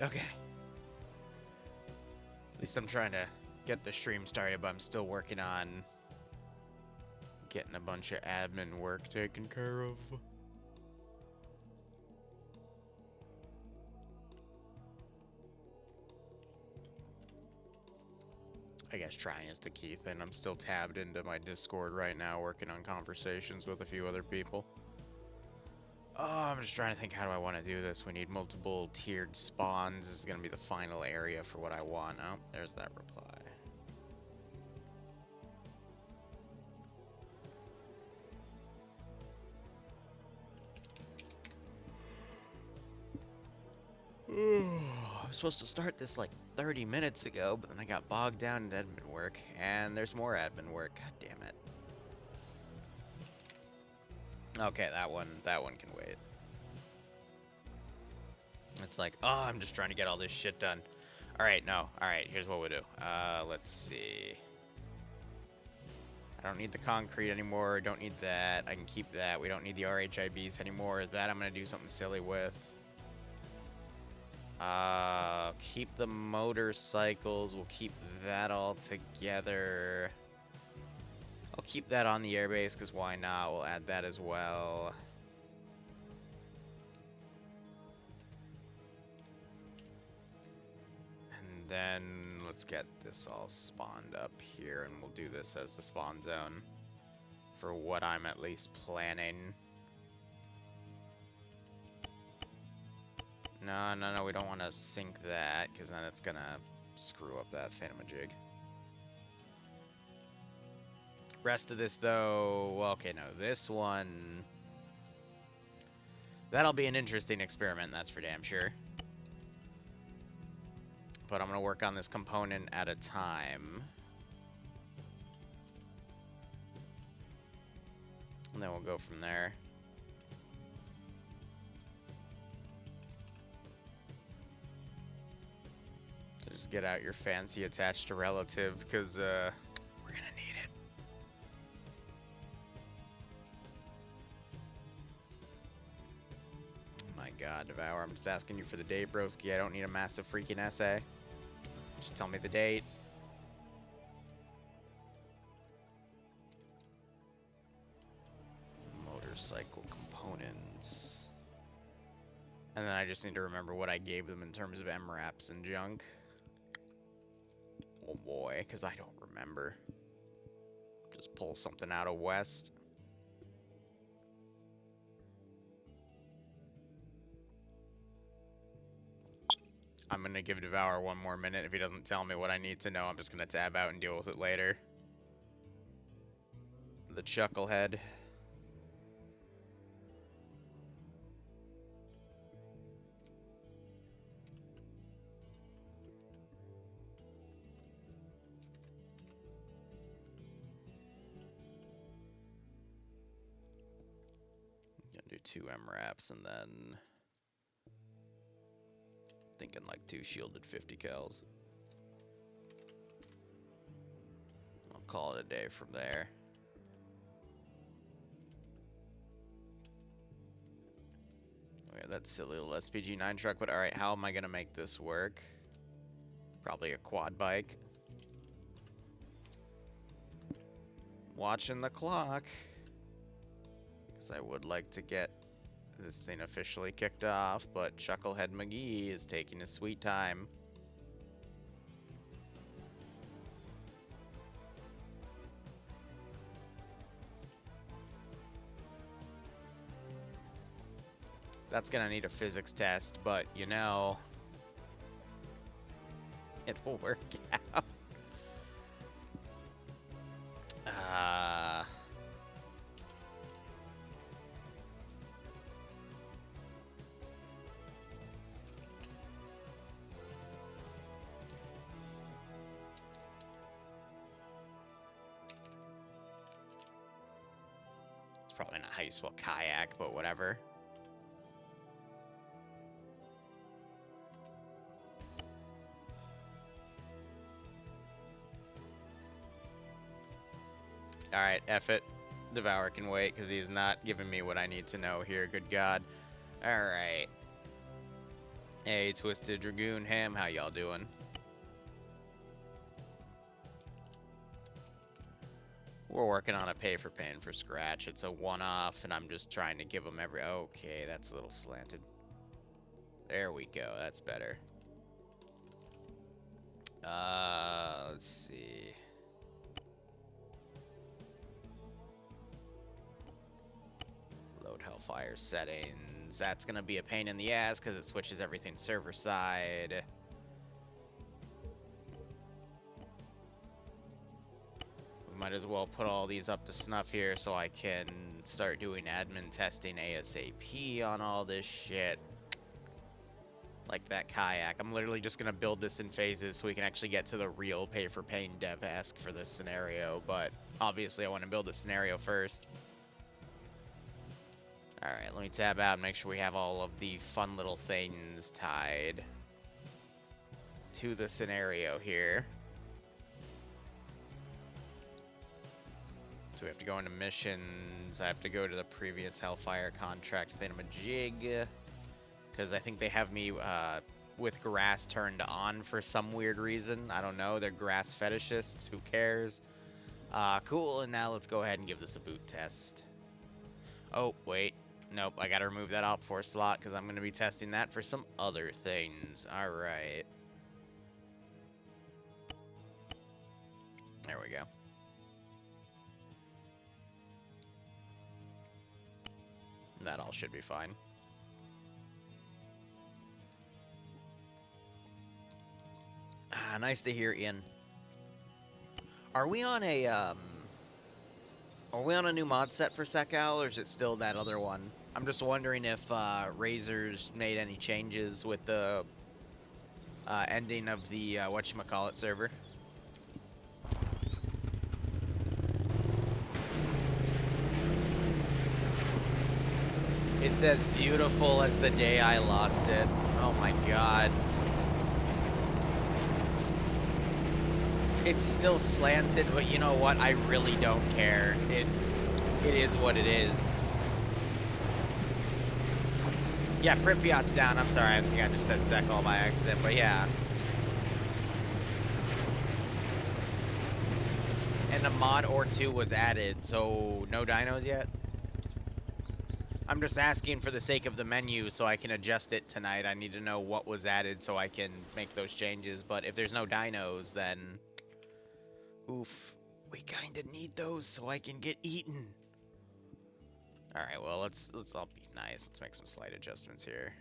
Okay. At least I'm trying to get the stream started, but I'm still working on getting a bunch of admin work taken care of. I guess trying is the key thing. I'm still tabbed into my Discord right now, working on conversations with a few other people. Oh, I'm just trying to think, how do I want to do this? We need multiple tiered spawns. This is going to be the final area for what I want. Oh, there's that reply. I was supposed to start this like 30 minutes ago, but then I got bogged down in admin work, and there's more admin work. God damn it. Okay, that one can wait. It's like, oh, I'm just trying to get all this shit done. All right, no. All right, here's what we'll do. Let's see. I don't need the concrete anymore. Don't need that. I can keep that. We don't need the RHIBs anymore. That I'm gonna do something silly with. Keep the motorcycles. We'll keep that all together. I'll keep that on the airbase, because why not? We'll add that as well. And then let's get this all spawned up here, and we'll do this as the spawn zone for what I'm at least planning. No, we don't want to sync that, because then it's gonna screw up that thingamajig. Rest of this, though, well, okay, no, this one, that'll be an interesting experiment, that's for damn sure. But I'm gonna work on this component at a time. And then we'll go from there. So just get out your fancy attached to relative, because we're gonna need it. Oh my god, Devour, I'm just asking you for the date, broski. I don't need a massive freaking essay. Just tell me the date. Motorcycle components. And then I just need to remember what I gave them in terms of MRAPs and junk. Oh boy, because I don't remember. Just pull something out of West. I'm going to give Devour one more minute. If he doesn't tell me what I need to know, I'm just going to tab out and deal with it later. The Chucklehead. Gonna do 2 MRAPs and then thinking like 2 shielded 50 cals. I'll call it a day from there. Okay, that silly little SPG-9 truck, but alright, how am I gonna make this work? Probably a quad bike. Watching the clock. Because I would like to get this thing officially kicked off, but Chucklehead McGee is taking his sweet time. That's gonna need a physics test, but you know, it will work out. It's probably not how you spell kayak, but whatever. Alright, F it. Devour can wait, because he's not giving me what I need to know here, good god. Alright. Hey, Twisted Dragoon Ham, how y'all doing? We're working on a pay-for-pain for Scratch. It's a one-off, and I'm just trying to give them every... Okay, that's a little slanted. There we go. That's better. Let's see. Load Hellfire settings. That's going to be a pain in the ass because it switches everything server-side. Might as well put all these up to snuff here so I can start doing admin testing ASAP on all this shit. Like that kayak. I'm literally just going to build this in phases so we can actually get to the real pay-for-pain dev-esque for this scenario. But obviously I want to build the scenario first. Alright, let me tab out and make sure we have all of the fun little things tied to the scenario here. So we have to go into missions. I have to go to the previous Hellfire contract thingamajig. Because I think they have me with grass turned on for some weird reason. I don't know. They're grass fetishists. Who cares? Cool. And now let's go ahead and give this a boot test. Oh, wait. Nope. I got to remove that op 4 slot because I'm going to be testing that for some other things. All right. There we go. That all should be fine. Nice to hear, Ian. Are we on a new mod set for Sekal, or is it still that other one? I'm just wondering if Razor's made any changes with the ending of the whatchamacallit server. It's as beautiful as the day I lost it. Oh my god. It's still slanted, but you know what? I really don't care. It is what it is. Yeah, Pripyat's down. I'm sorry, I think I just said Sekal by accident, but yeah. And a mod or two was added, so no dinos yet? I'm just asking for the sake of the menu so I can adjust it tonight. I need to know what was added so I can make those changes. But if there's no dinos, then... Oof. We kind of need those so I can get eaten. Alright, well, let's all be nice. Let's make some slight adjustments here.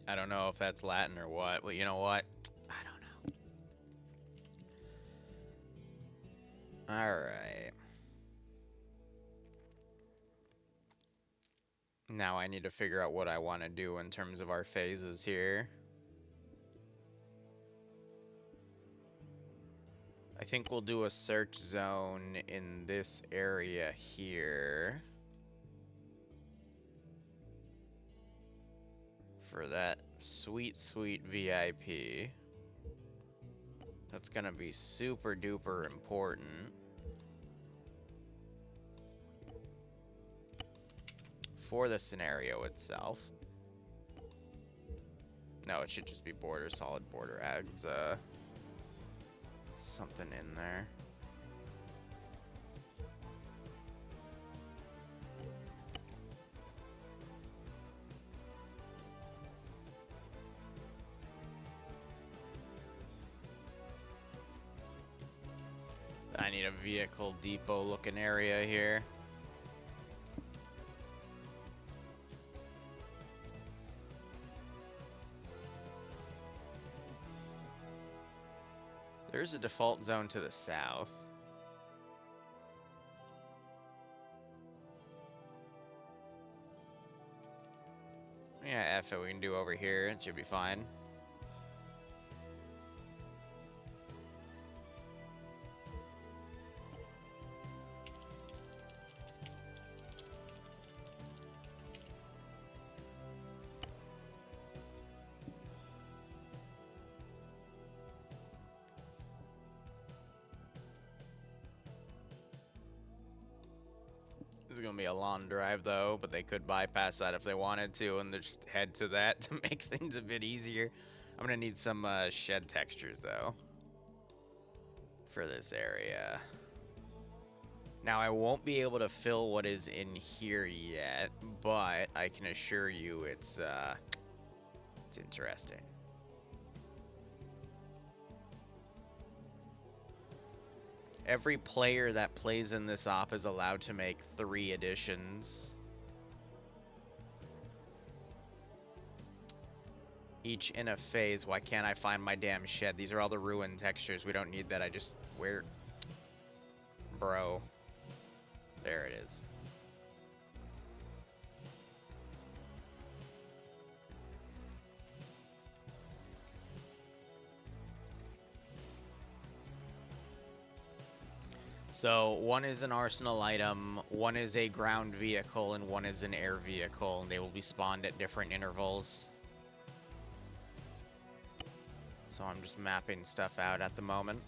I don't know if that's Latin or what. Well, you know what? I don't know. Alright. Now I need to figure out what I want to do in terms of our phases here. I think we'll do a search zone in this area here. For that sweet, sweet VIP. That's gonna be super duper important. For the scenario itself. No, it should just be border, solid border ads. Something in there. I need a vehicle depot looking area here. There's a default zone to the south. Yeah, F it, we can do over here. It should be fine. gonna be a long drive though, but they could bypass that if they wanted to and just head to that to make things a bit easier. I'm gonna need some shed textures though for this area. Now I won't be able to fill what is in here yet, but I can assure you it's interesting. Every player that plays in this op is allowed to make 3 additions. Each in a phase. Why can't I find my damn shed? These are all the ruin textures. We don't need that. I just... Where? Bro. There it is. So, one is an arsenal item, one is a ground vehicle, and one is an air vehicle, and they will be spawned at different intervals. So I'm just mapping stuff out at the moment.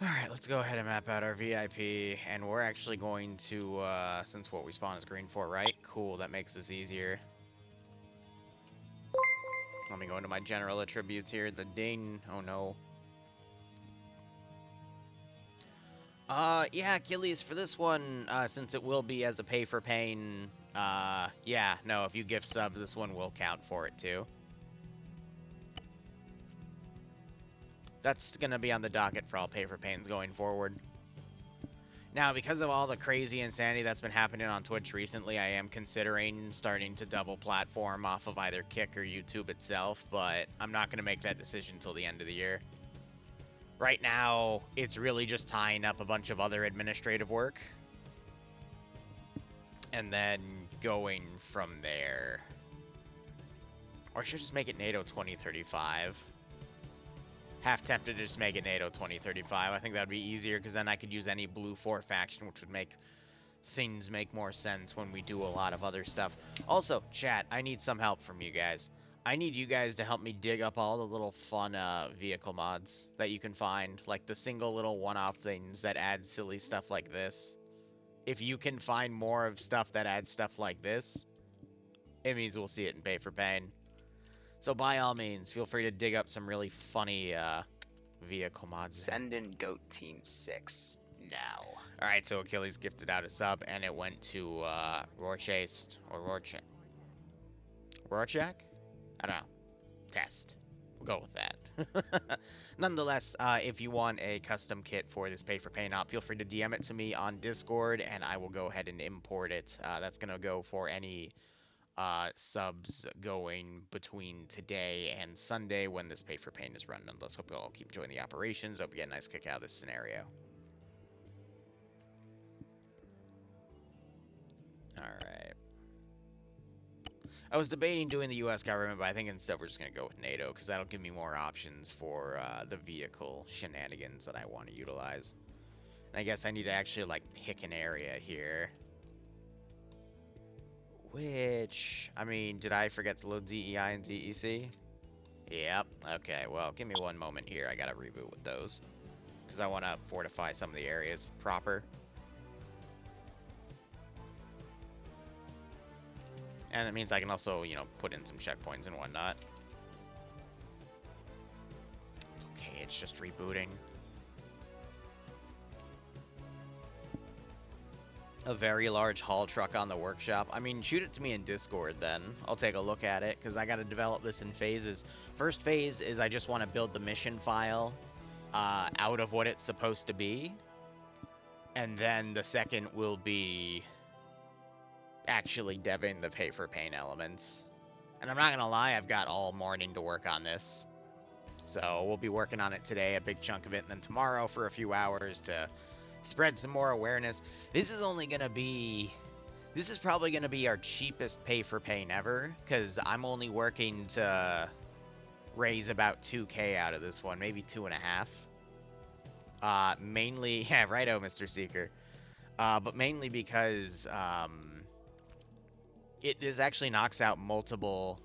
Alright, let's go ahead and map out our VIP, and we're actually going to, since what we spawn is green for, right? Cool, that makes this easier. Let me go into my general attributes here. The ding, oh no. Yeah, Achilles, for this one, since it will be as a pay-for-pain, yeah, no, if you gift subs, this one will count for it, too. That's gonna be on the docket for all pay-for-pains going forward. Now, because of all the crazy insanity that's been happening on Twitch recently, I am considering starting to double platform off of either Kick or YouTube itself, but I'm not gonna make that decision until the end of the year. Right now, it's really just tying up a bunch of other administrative work. And then going from there. Or I should just make it NATO 2035. Half tempted to just make it NATO 2035. I think that would be easier, because then I could use any blue 4 faction, which would make things make more sense when we do a lot of other stuff. Also, chat, I need some help from you guys. I need you guys to help me dig up all the little fun vehicle mods that you can find. Like the single little one-off things that add silly stuff like this. If you can find more of stuff that adds stuff like this, it means we'll see it in Pay4Pain. So by all means, feel free to dig up some really funny vehicle mods. Send in Goat Team 6 now. Alright, so Achilles gifted out a sub, and it went to Rorschach, or Rorschach? Rorschach? I don't know. Test. We'll go with that. Nonetheless, if you want a custom kit for this Pay4Pain op, feel free to DM it to me on Discord, and I will go ahead and import it. That's going to go for any subs going between today and Sunday when this Pay4Pain is run. Nonetheless, hope you all keep enjoying the operations. Hope you get a nice kick out of this scenario. Alright. I was debating doing the U.S. government, but I think instead we're just going to go with NATO, because that'll give me more options for the vehicle shenanigans that I want to utilize. And I guess I need to actually, like, pick an area here. Which, I mean, did I forget to load ZEI and ZEC? Yep. Okay, well, give me one moment here. I got to reboot with those, because I want to fortify some of the areas proper. And it means I can also, you know, put in some checkpoints and whatnot. It's okay, it's just rebooting. A very large haul truck on the workshop. I mean, shoot it to me in Discord then. I'll take a look at it, because I got to develop this in phases. First phase is I just want to build the mission file out of what it's supposed to be. And then the second will be actually deving the Pay4Pain elements. And I'm not gonna lie, I've got all morning to work on this. So we'll be working on it today, a big chunk of it, and then tomorrow for a few hours to spread some more awareness. This is probably gonna be our cheapest Pay4Pain ever, because I'm only working to raise about 2K out of this one, maybe 2.5. Mainly, yeah, righto, Mr. Seeker. But mainly because, This actually knocks out multiple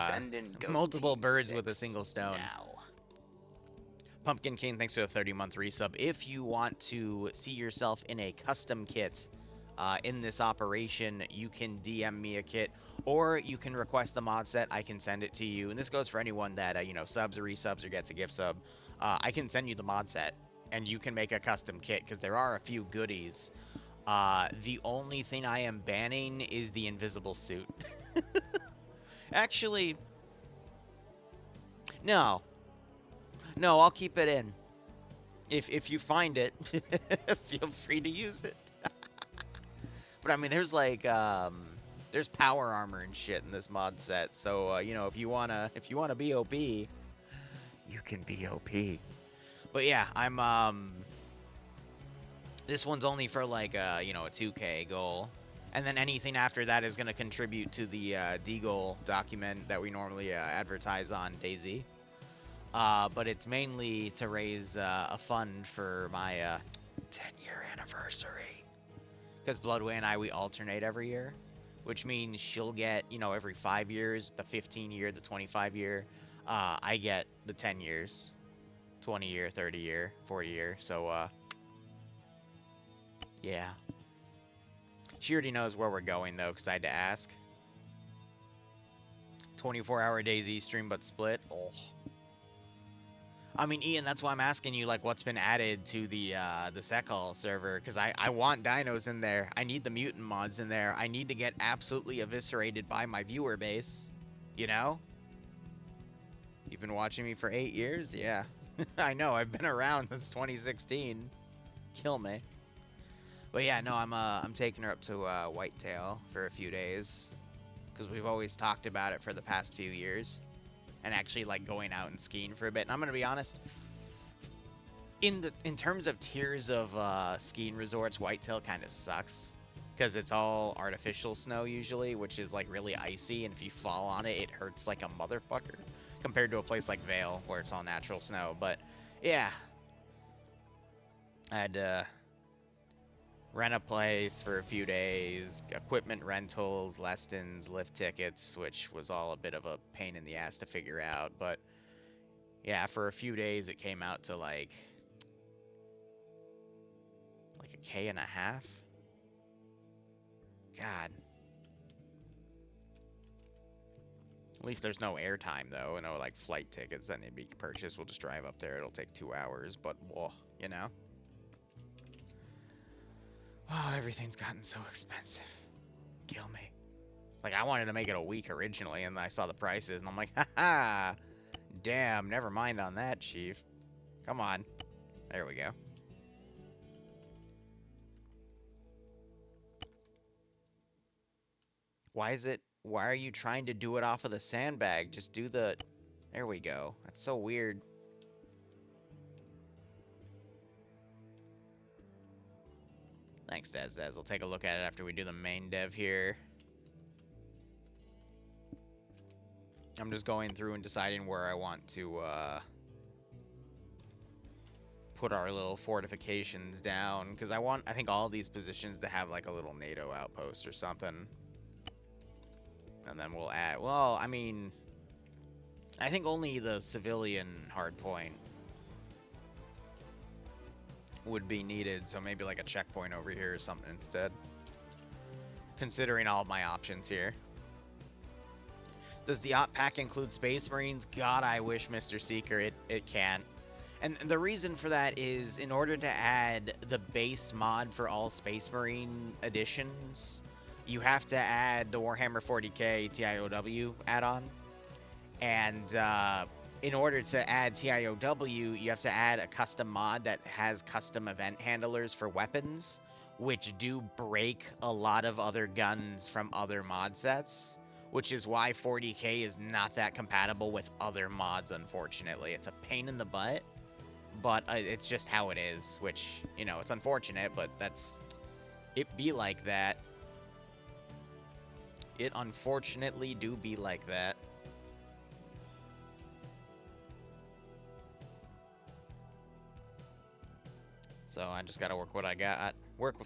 Send in goat multiple team birds with a 6 single stone. now. Pumpkin King, thanks for the 30-month resub. If you want to see yourself in a custom kit in this operation, you can DM me a kit, or you can request the mod set. I can send it to you. And this goes for anyone that, you know, subs or resubs or gets a gift sub. I can send you the mod set, and you can make a custom kit, because there are a few goodies. The only thing I am banning is the invisible suit. Actually, no. No, I'll keep it in. If you find it, feel free to use it. But I mean, there's like there's power armor and shit in this mod set. So you know, if you wanna be OP, you can be OP. But yeah, I'm this one's only for like you know, a 2K goal. And then anything after that is going to contribute to the D-goal document that we normally advertise on DayZ. But it's mainly to raise a fund for my 10-year anniversary. Because Bloodway and we alternate every year, which means she'll get, you know, every 5 years, the 15-year, the 25-year. I get the 10 years, 20-year, 30-year, 40-year. So, yeah. She already knows where we're going, though, because I had to ask. 24-hour DayZ stream, but split. Oh. I mean, Ian, that's why I'm asking you, like, what's been added to the Sekal server, because I want dinos in there. I need the mutant mods in there. I need to get absolutely eviscerated by my viewer base, you know? You've been watching me for 8 years? Yeah. I know, I've been around since 2016. Kill me. But yeah, no, I'm taking her up to Whitetail for a few days, because we've always talked about it for the past few years. And actually, like, going out and skiing for a bit. And I'm gonna be honest, in terms of tiers of skiing resorts, Whitetail kind of sucks, because it's all artificial snow usually, which is like really icy, and if you fall on it, it hurts like a motherfucker, compared to a place like Vale where it's all natural snow. But yeah, I had to rent a place for a few days, equipment rentals, lessons, lift tickets, which was all a bit of a pain in the ass to figure out. But yeah, for a few days it came out to like $1.50 K. God. At least there's no airtime though, and no like flight tickets that need to be purchased. We'll just drive up there. It'll take 2 hours, but whoa, you know. Oh, everything's gotten so expensive. Kill me. Like, I wanted to make it a week originally, and I saw the prices, and I'm like, haha, damn, never mind on that, Chief. Come on. There we go. Why are you trying to do it off of the sandbag? Just do the, there we go. That's so weird. Thanks, Dez. I'll take a look at it after we do the main dev here. I'm just going through and deciding where I want to put our little fortifications down, because I think all these positions to have like a little NATO outpost or something. And then we'll add, well, I mean, I think only the civilian hardpoint would be needed, so maybe like a checkpoint over here or something instead, considering all of my options here. Does the op pack include Space Marines? God, I wish, Mr. Seeker, it can't. And the reason for that is, in order to add the base mod for all Space Marine editions, you have to add the Warhammer 40k TIOW add-on, and in order to add TIOW, you have to add a custom mod that has custom event handlers for weapons, which do break a lot of other guns from other mod sets, which is why 40k is not that compatible with other mods, unfortunately. It's a pain in the butt, but it's just how it is, which, you know, it's unfortunate, but that's, it be like that. It unfortunately do be like that. So I just gotta work with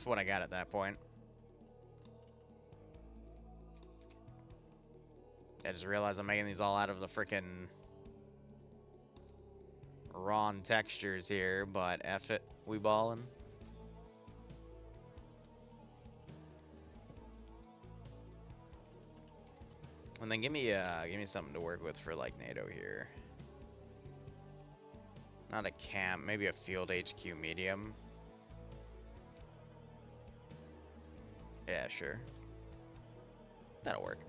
what I got at that point. I just realized I'm making these all out of the frickin' raw textures here, but F it, we ballin'. And then give me something to work with for like NATO here. Not a camp, maybe a field HQ medium. Yeah, sure. That'll work.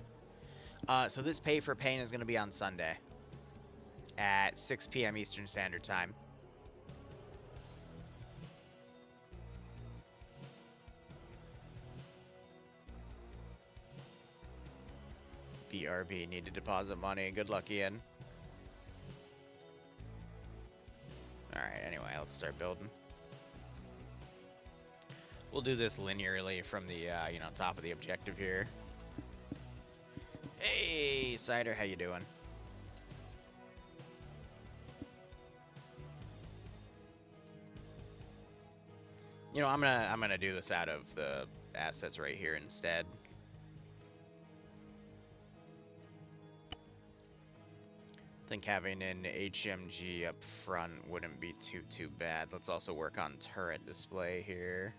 So this pay for pain is going to be on Sunday at 6 p.m. Eastern Standard Time. BRB, need to deposit money. Good luck, Ian. Alright, anyway, let's start building. We'll do this linearly from the, top of the objective here. Hey, Cider, how you doing? You know, I'm gonna do this out of the assets right here instead. I think having an HMG up front wouldn't be too bad. Let's also work on turret display here.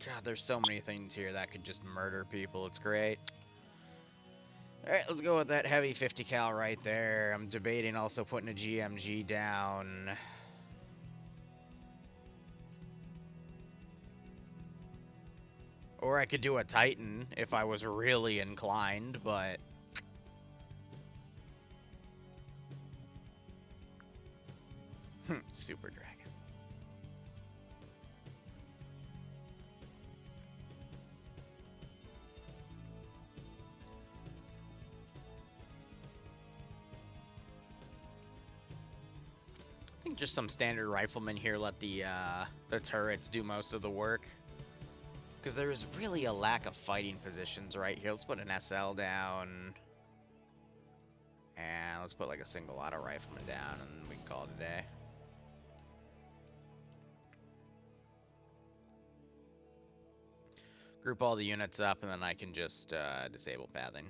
God, there's so many things here that could just murder people. It's great. Alright, let's go with that heavy 50 cal right there. I'm debating also putting a GMG down. Or I could do a Titan if I was really inclined, but... Super Dragon. I think just some standard riflemen here let the turrets do most of the work. Because there's really a lack of fighting positions right here. Let's put an SL down. And let's put like a single auto rifleman down and we can call it a day. Group all the units up and then I can just disable pathing.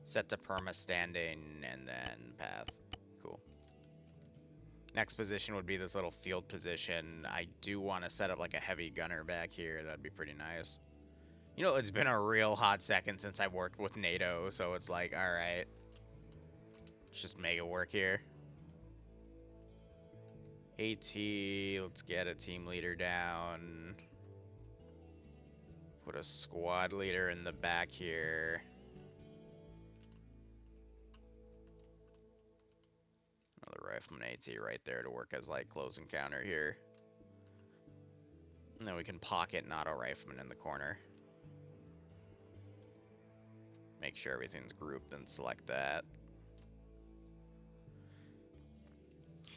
Set to perma standing and then path. Cool. Next position would be this little field position. I do want to set up like a heavy gunner back here. That'd be pretty nice. You know, it's been a real hot second since I've worked with NATO, so it's like, alright. Let's just make it work here. AT, let's get a team leader down. Put a squad leader in the back here. Another rifleman AT right there to work as like close encounter here. And then we can pocket an auto rifleman in the corner. Make sure everything's grouped and select that.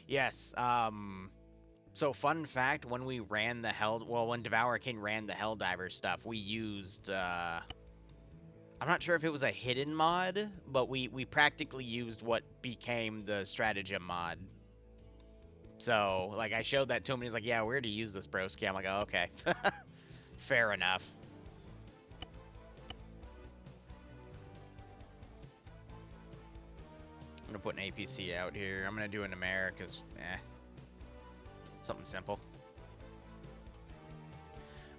Yes, so fun fact, when we ran the when Devour King ran the Helldiver stuff, we used, I'm not sure if it was a hidden mod, but we practically used what became the stratagem mod. So, like, I showed that to him, and he's like, yeah, where to use this, broski? I'm like, oh, okay. Fair enough. I'm gonna put an APC out here. I'm gonna do an America's, something simple.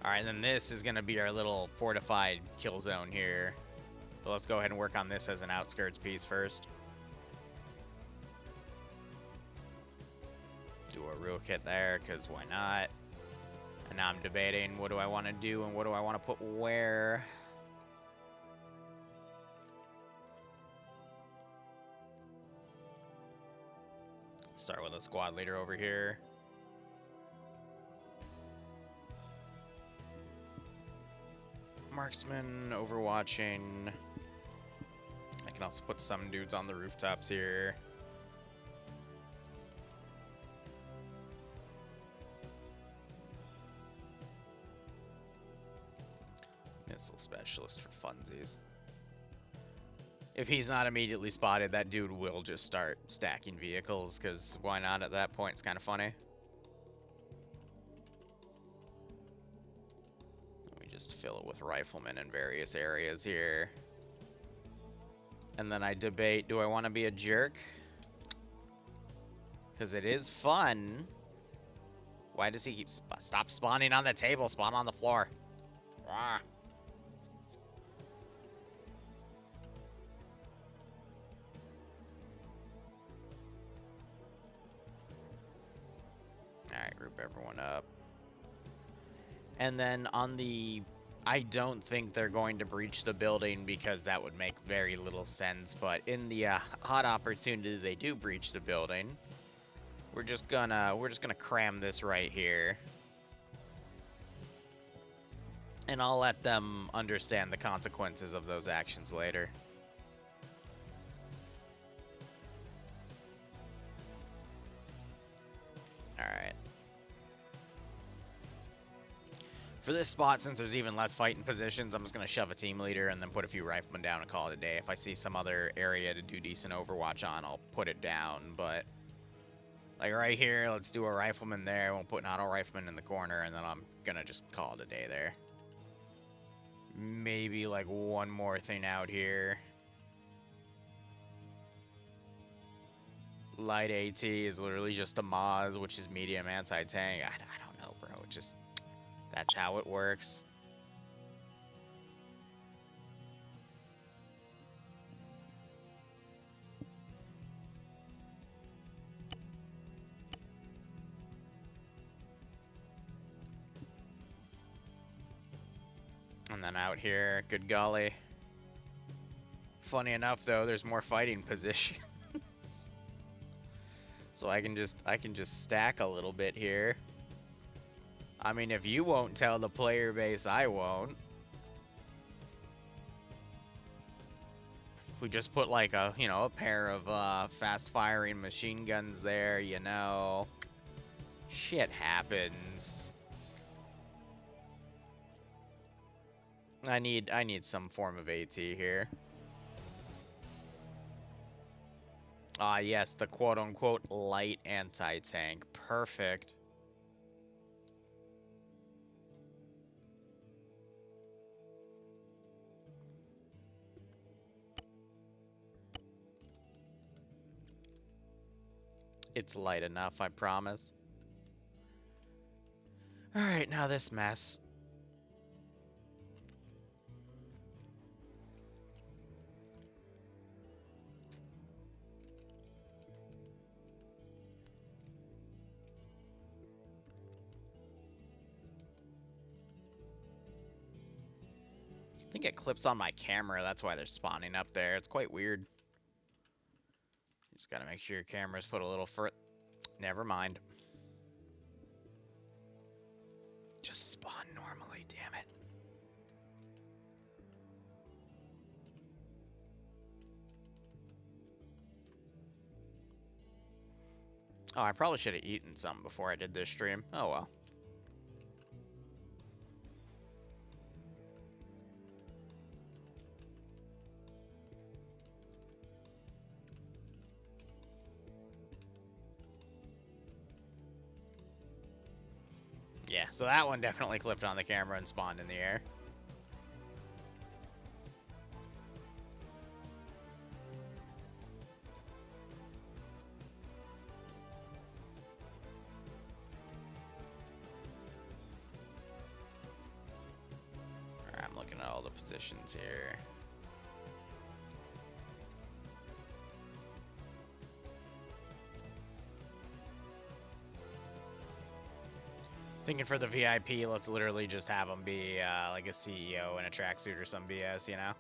Alright, then this is gonna be our little fortified kill zone here. So let's go ahead and work on this as an outskirts piece first. Do a rule kit there, because why not? And now I'm debating what do I want to do and what do I want to put where. Start with a squad leader over here. Marksman, overwatching. I can also put some dudes on the rooftops here. Missile specialist for funsies. If he's not immediately spotted, that dude will just start stacking vehicles, because why not at that point? It's kind of funny. fill it with riflemen in various areas here. And then I debate, do I want to be a jerk? Because it is fun. Why does he keep... Stop spawning on the table, spawn on the floor. Ah. Alright, group everyone up. And then on the... I don't think they're going to breach the building because that would make very little sense. But in the hot opportunity they do breach the building, we're just gonna cram this right here. And I'll let them understand the consequences of those actions later. Alright. For this spot, since there's even less fighting positions, I'm just going to shove a team leader and then put a few riflemen down and call it a day. If I see some other area to do decent overwatch on, I'll put it down. But, like right here, let's do a rifleman there. We'll put an auto rifleman in the corner, and then I'm going to just call it a day there. Maybe, like, one more thing out here. Light AT is literally just a Moz, which is medium anti-tank. I don't know, bro. It just... That's how it works. And then out here, good golly. Funny enough, though, there's more fighting positions. So I can just stack a little bit here. I mean, if you won't tell the player base, I won't. If we just put like a, you know, a pair of fast-firing machine guns there, you know, shit happens. I need some form of AT here. Ah, yes, the quote-unquote light anti-tank. Perfect. It's light enough, I promise. Alright, now this mess. I think it clips on my camera, that's why they're spawning up there. It's quite weird. Just gotta make sure your camera's put a little further. Never mind. Just spawn normally, damn it. Oh, I probably should have eaten some before I did this stream. Oh well. Yeah, so that one definitely clipped on the camera and spawned in the air. Alright, I'm looking at all the positions here. Thinking for the VIP, let's literally just have him be like a CEO in a tracksuit or some BS, you know?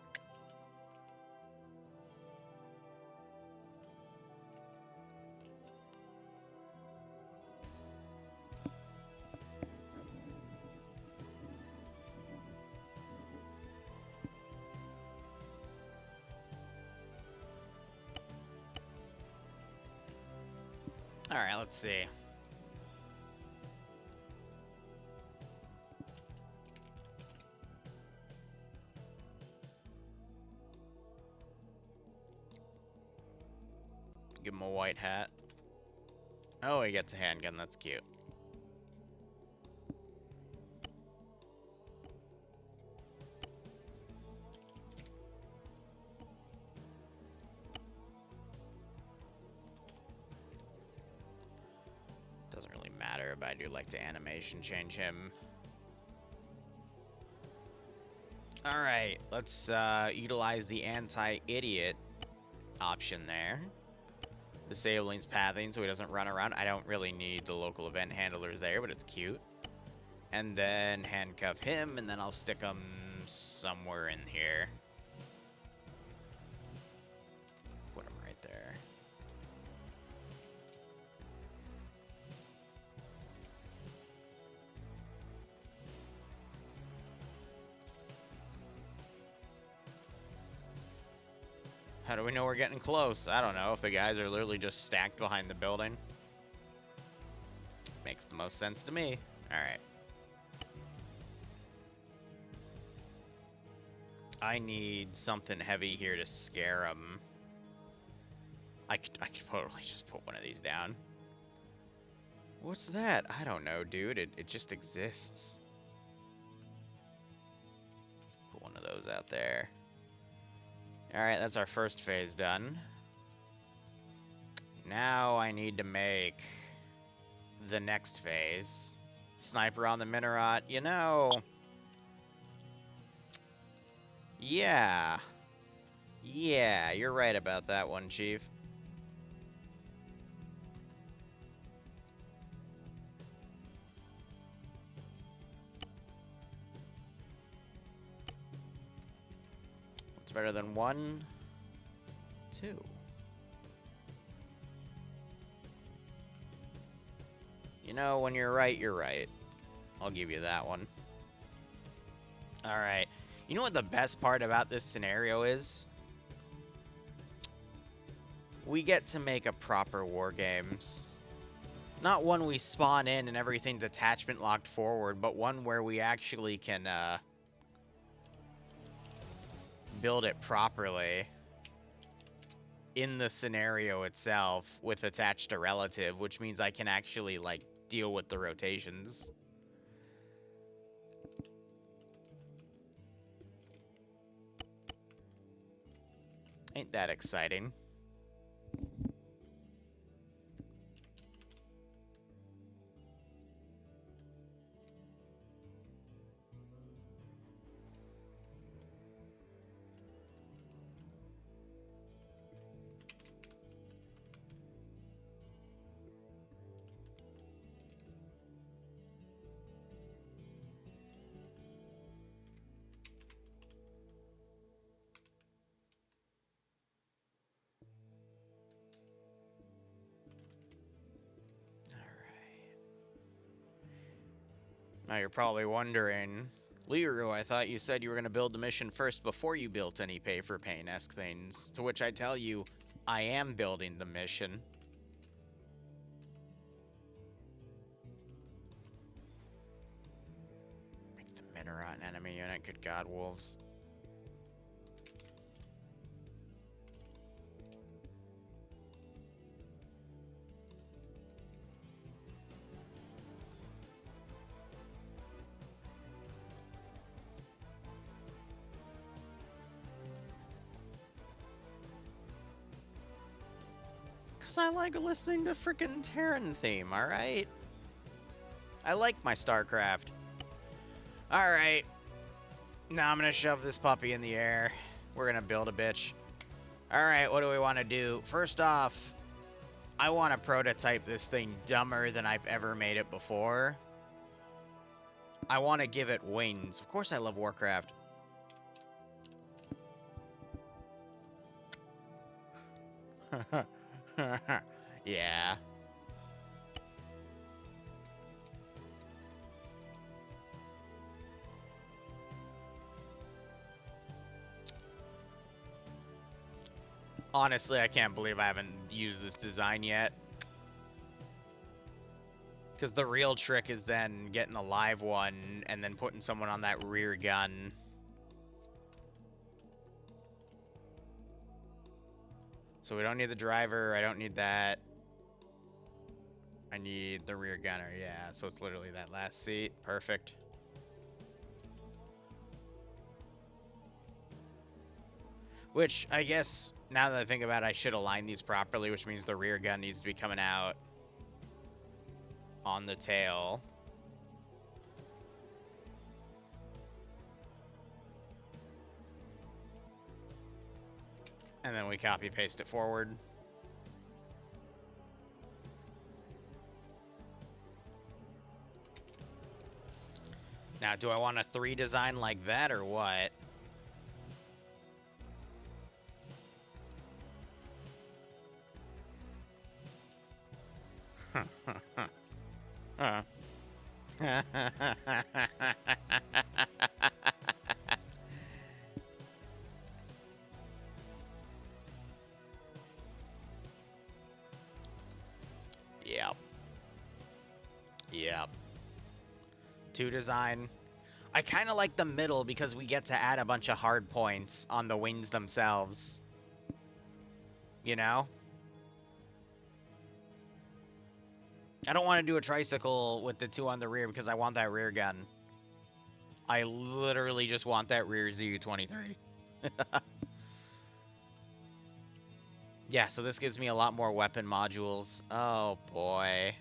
Alright, let's see. Give him a white hat. Oh, he gets a handgun. That's cute. but I do like to animation change him. Alright, let's utilize the anti-idiot option there. Disabling his pathing so he doesn't run around. I don't really need the local event handlers there, but it's cute. And then handcuff him, and then I'll stick him somewhere in here. Put him right there. How do we know we're getting close? I don't know. If the guys are literally just stacked behind the building. Makes the most sense to me. Alright. I need something heavy here to scare them. I could totally just put one of these down. What's that? I don't know, dude. It just exists. Put one of those out there. Alright, that's our first phase done. Now I need to make the next phase. Sniper on the Minaret. You know... Yeah. Yeah, you're right about that one, Chief. What's better than 1? 2. You know, when you're right, you're right. I'll give you that one. Alright. You know what the best part about this scenario is? We get to make a proper Wargames. Not one we spawn in and everything's attachment locked forward, but one where we actually can build it properly in the scenario itself with attached to relative, which means I can actually, like, deal with the rotations. Ain't that exciting? Now you're probably wondering, Liru, I thought you said you were going to build the mission first before you built any pay-for-pain-esque things. To which I tell you, I am building the mission. Make the Minaret an enemy unit. Good God, wolves. I like listening to frickin' Terran theme, alright? I like my StarCraft. Alright. Now I'm gonna shove this puppy in the air. We're gonna build a bitch. Alright, what do we want to do? First off, I want to prototype this thing dumber than I've ever made it before. I want to give it wings. Of course I love Warcraft. Yeah. Honestly, I can't believe I haven't used this design yet. Because the real trick is then getting a live one and then putting someone on that rear gun. So we don't need the driver. I don't need that. I need the rear gunner. Yeah, so it's literally that last seat. Perfect. Which, I guess, now that I think about it, I should align these properly, which means the rear gun needs to be coming out on the tail. And then we copy paste it forward. Now, do I want a 3 design like that or what? Huh. Yep. Yep. 2 design. I kind of like the middle because we get to add a bunch of hard points on the wings themselves. You know? I don't want to do a tricycle with the 2 on the rear because I want that rear gun. I literally just want that rear ZU-23. Yeah, so this gives me a lot more weapon modules. Oh, boy.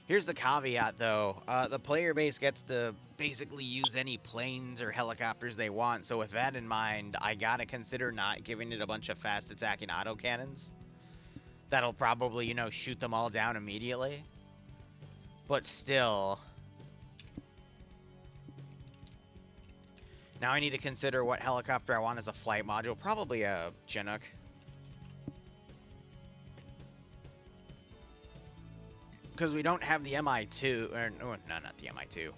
Here's the caveat, though. The player base gets to basically use any planes or helicopters they want, so with that in mind, I gotta consider not giving it a bunch of fast-attacking autocannons. That'll probably, you know, shoot them all down immediately. But still... Now I need to consider what helicopter I want as a flight module. Probably a Chinook. Because we don't have the MI2, or no, not the MI2.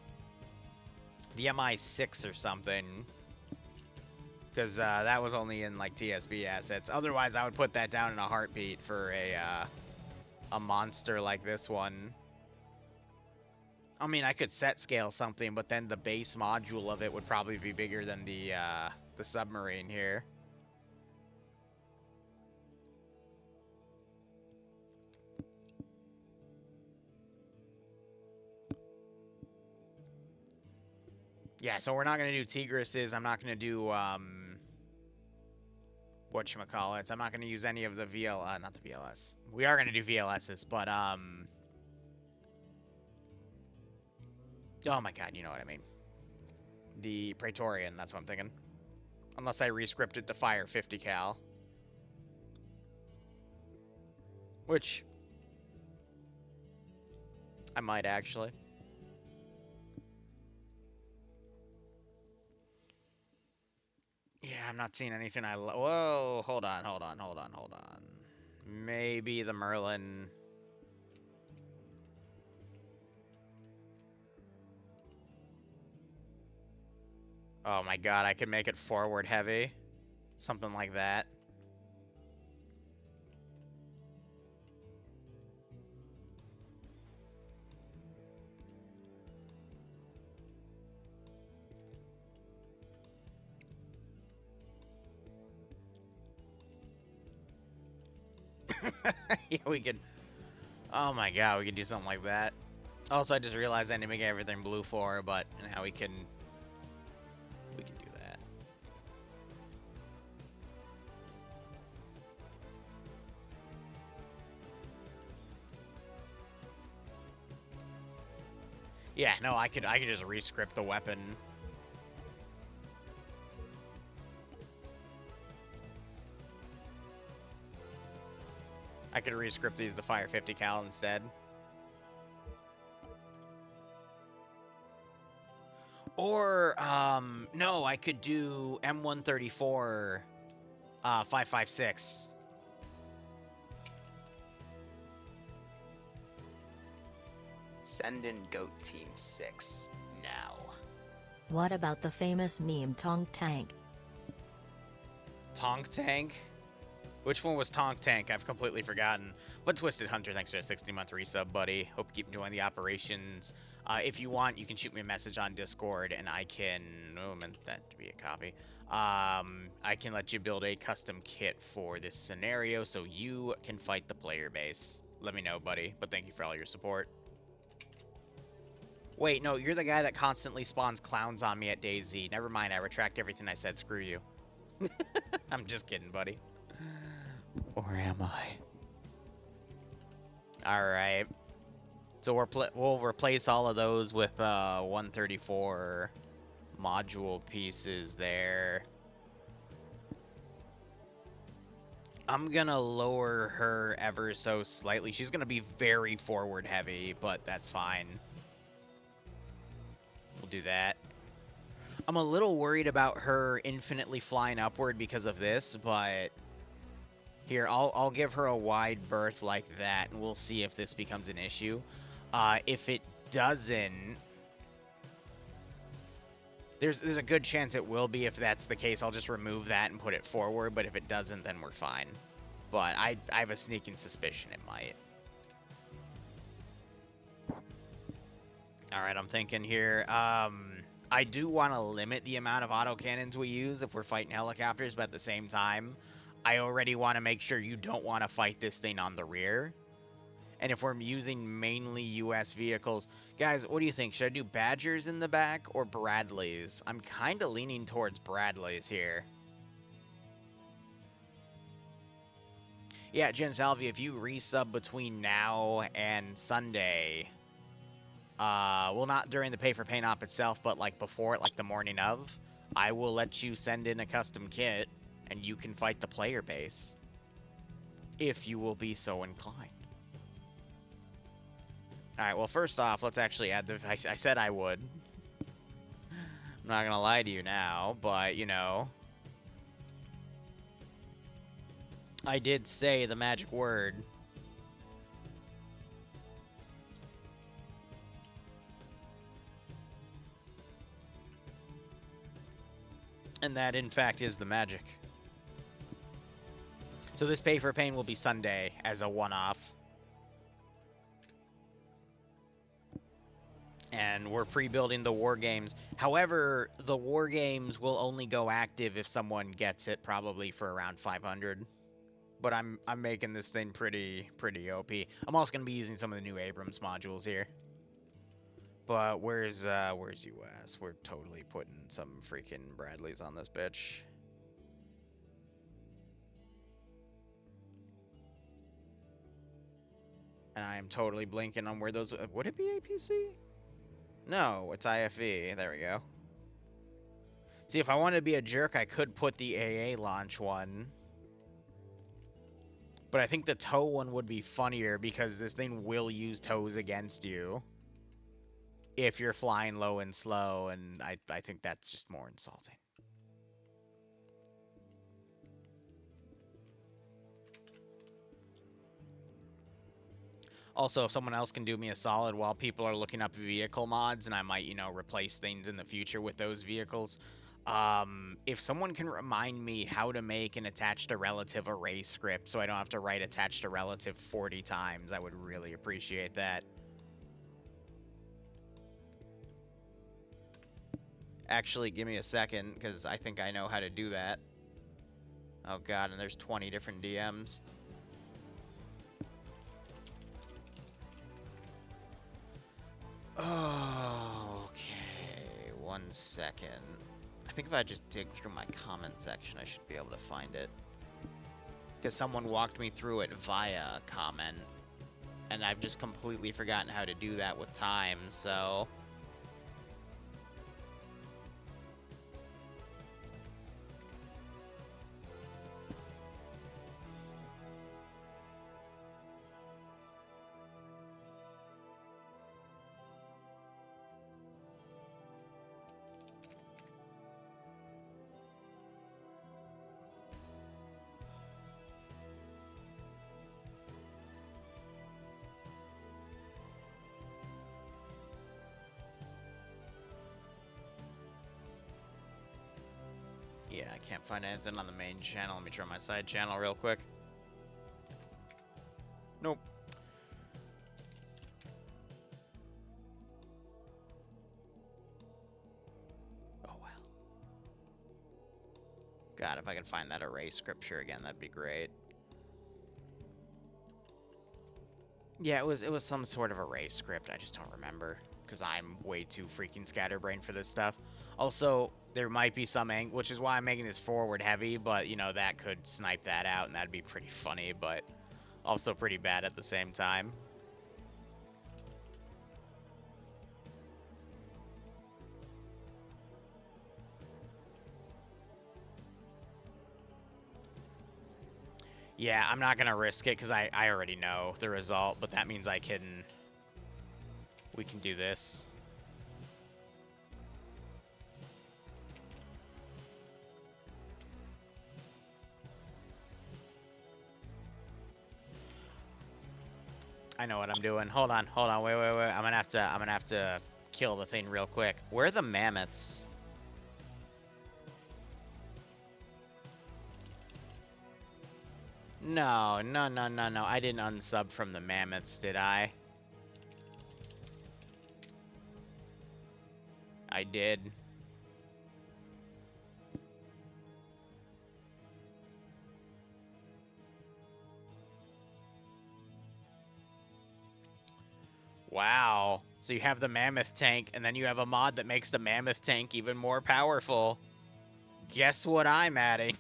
The MI6 or something. Because that was only in, like, TSB assets. Otherwise, I would put that down in a heartbeat for a monster like this one. I mean, I could set scale something, but then the base module of it would probably be bigger than the submarine here. Yeah, so we're not going to do Tigrises. I'm not going to do, whatchamacallit. I'm not going to use any of the not the VLS. We are going to do VLSs, but, oh my god, you know what I mean. The Praetorian, that's what I'm thinking. Unless I rescripted the Fire 50 cal. Which, I might actually. Yeah, I'm not seeing anything whoa, hold on. Maybe the Merlin. Oh my god, I could make it forward heavy. Something like that. Yeah, we could... Oh my god, we could do something like that. Also, I just realized I need to make everything blue for, but now we can do that. Yeah, no, I could just rescript the weapon. I could rescript these the Fire 50 cal instead. Or, no, I could do M134 5.56. Send in Goat Team 6 now. What about the famous meme Tonk Tank? Tonk Tank? Which one was Tonk Tank? I've completely forgotten. But Twisted Hunter, thanks for a 60-month resub, buddy. Hope you keep enjoying the operations. If you want, you can shoot me a message on Discord, and I can... Oh, I meant that to be a copy. I can let you build a custom kit for this scenario so you can fight the player base. Let me know, buddy. But thank you for all your support. Wait, no, you're the guy that constantly spawns clowns on me at DayZ. Never mind, I retract everything I said. Screw you. I'm just kidding, buddy. Or am I? Alright. So we'll replace all of those with 134 module pieces there. I'm gonna lower her ever so slightly. She's gonna be very forward heavy, but that's fine. We'll do that. I'm a little worried about her infinitely flying upward because of this, but here, I'll give her a wide berth like that, and we'll see if this becomes an issue. If it doesn't, there's a good chance it will be. If that's the case, I'll just remove that and put it forward, but if it doesn't, then we're fine. But I have a sneaking suspicion it might. All right, I'm thinking here. I do want to limit the amount of autocannons we use if we're fighting helicopters, but at the same time, I already want to make sure you don't want to fight this thing on the rear. And if we're using mainly U.S. vehicles, guys, what do you think? Should I do Badgers in the back or Bradleys? I'm kind of leaning towards Bradleys here. Yeah, Jen Salvi, if you resub between now and Sunday, well, not during the Pay4Pain op itself, but like before it, like the morning of, I will let you send in a custom kit, and you can fight the player base, if you will be so inclined. All right, well, first off, let's actually add the... I said I would. I'm not going to lie to you now, but, you know, I did say the magic word. And that, in fact, is the magic. So this Pay4Pain will be Sunday as a one-off. And we're pre-building the war games. However, the war games will only go active if someone gets it, probably for around 500. But I'm making this thing pretty OP. I'm also going to be using some of the new Abrams modules here. But where's US? We're totally putting some freaking Bradleys on this bitch. And I am totally blinking on where those... Would it be APC? No, it's IFE. There we go. See, if I wanted to be a jerk, I could put the AA launch one. But I think the tow one would be funnier because this thing will use tows against you if you're flying low and slow, and I think that's just more insulting. Also, if someone else can do me a solid while people are looking up vehicle mods, and I might, you know, replace things in the future with those vehicles, if someone can remind me how to make an attached to relative array script so I don't have to write attached to relative 40 times, I would really appreciate that. Actually, give me a second, because I think I know how to do that. Oh god, and there's 20 different DMs. Oh, okay, 1 second. I think if I just dig through my comment section, I should be able to find it. Because someone walked me through it via a comment, and I've just completely forgotten how to do that with time, so... Yeah, I can't find anything on the main channel. Let me try my side channel real quick. Nope. Oh, well. God, if I could find that array scripture again, that'd be great. Yeah, it was some sort of array script. I just don't remember, because I'm way too freaking scatterbrained for this stuff. Also, there might be some angle, which is why I'm making this forward heavy, but, you know, that could snipe that out, and that'd be pretty funny, but also pretty bad at the same time. Yeah, I'm not gonna risk it because I already know the result, but that means we can do this. I know what I'm doing. Hold on, wait. I'm gonna have to kill the thing real quick. Where are the mammoths? No. I didn't unsub from the mammoths, did I? I did. Wow. So you have the mammoth tank, and then you have a mod that makes the mammoth tank even more powerful. Guess what I'm adding?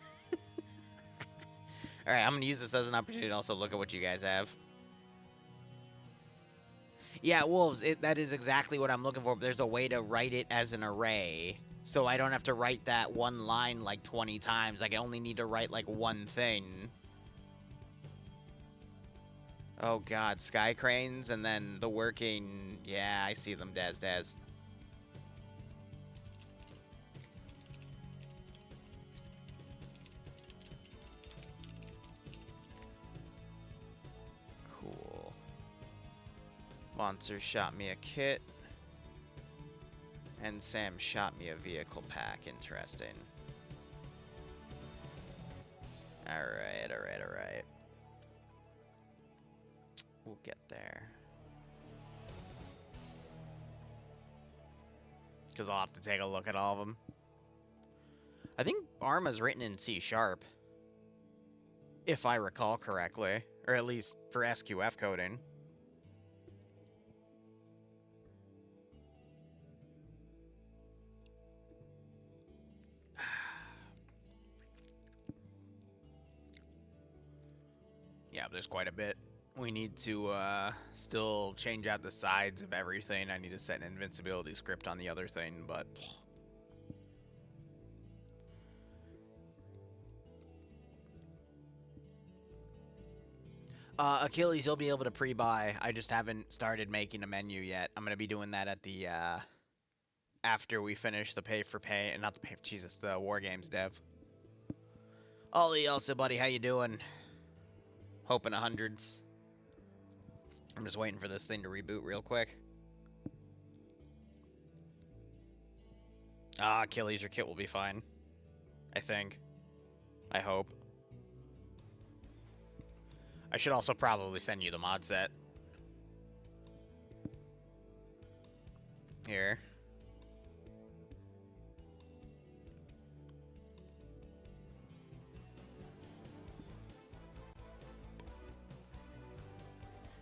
Alright, I'm going to use this as an opportunity to also look at what you guys have. Yeah, wolves, that is exactly what I'm looking for. There's a way to write it as an array, so I don't have to write that one line like 20 times. I only need to write like one thing. Oh god, sky cranes, and then the working... Yeah, I see them, Daz. Cool. Monster shot me a kit. And Sam shot me a vehicle pack. Interesting. Alright. We'll get there. Because I'll have to take a look at all of them. I think Arma's written in C#, if I recall correctly. Or at least for SQF coding. Yeah, there's quite a bit. We need to still change out the sides of everything. I need to set an invincibility script on the other thing, but... Achilles, you'll be able to pre-buy. I just haven't started making a menu yet. I'm going to be doing that at the, after we finish the pay-for-pay, and not the Jesus, the Wargames dev. Ollie, also, buddy, how you doing? Hoping 100s. I'm just waiting for this thing to reboot real quick. Achilles, your kit will be fine. I think. I hope. I should also probably send you the mod set. Here.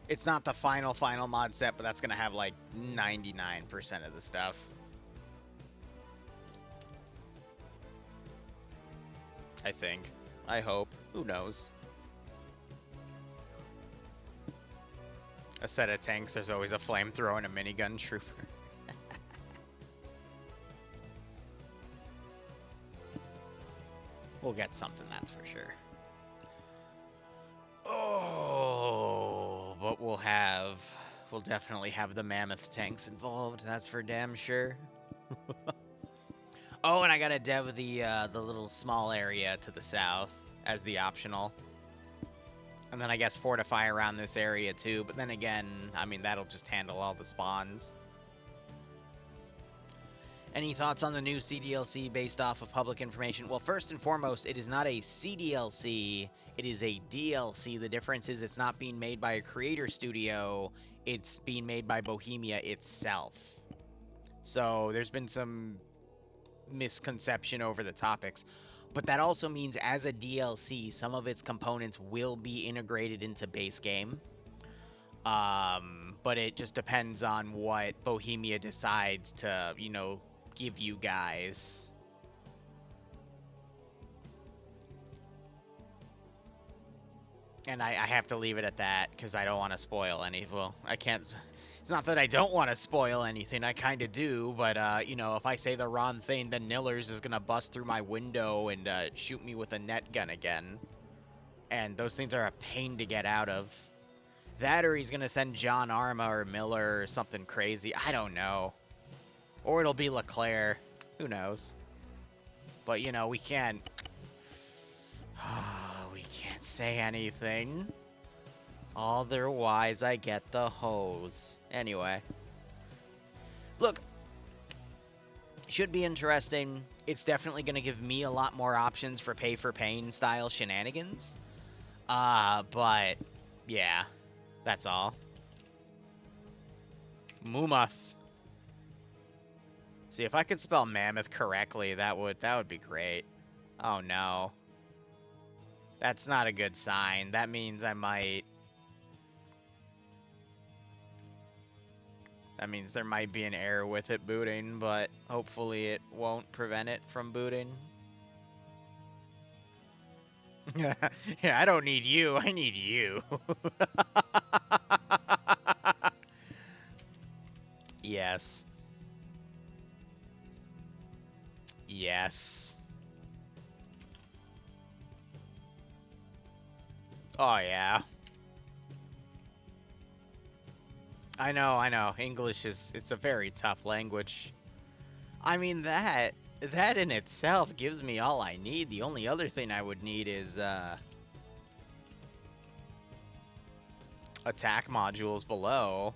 It's not the final mod set, but that's going to have like 99% of the stuff. I think. I hope. Who knows? A set of tanks, there's always a flamethrower and a minigun trooper. We'll get something, that's for sure. Oh, but we'll definitely have the mammoth tanks involved, that's for damn sure. Oh, and I gotta dev the little small area to the south as the optional. And then I guess fortify around this area too, but then again, I mean, that'll just handle all the spawns. Any thoughts on the new CDLC based off of public information? Well, first and foremost, it is not a CDLC, it is a DLC. The difference is it's not being made by a creator studio, it's being made by Bohemia itself. So there's been some misconception over the topics. But that also means as a DLC, some of its components will be integrated into base game. But it just depends on what Bohemia decides to, you know, give you guys. And I have to leave it at that, because I don't want to spoil any. Well, I can't... It's not that I don't want to spoil anything, I kind of do, but, you know, if I say the wrong thing, then Nillers is going to bust through my window and shoot me with a net gun again. And those things are a pain to get out of. That or he's going to send John Arma or Miller or something crazy. I don't know. Or it'll be Leclerc. Who knows? But, you know, we can't... we can't say anything. Otherwise, I get the hose. Anyway. Look. Should be interesting. It's definitely going to give me a lot more options for pay-for-pain style shenanigans. But, yeah. That's all. Mumath. See, if I could spell mammoth correctly, that would be great. Oh, no. That's not a good sign. That means I might... That means there might be an error with it booting, but hopefully it won't prevent it from booting. Yeah, I don't need you. I need you. Yes. Yes. Oh, yeah. I know. English it's a very tough language. I mean, that in itself gives me all I need. The only other thing I would need is, attack modules below.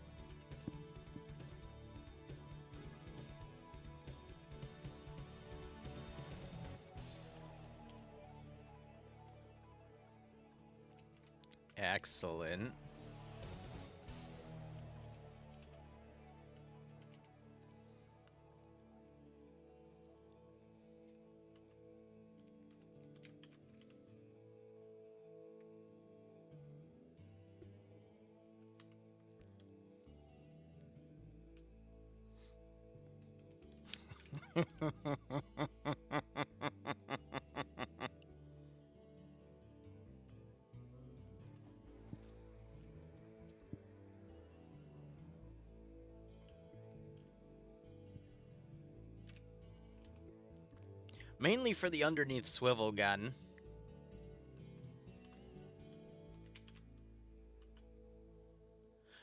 Excellent. Mainly for the underneath swivel gun.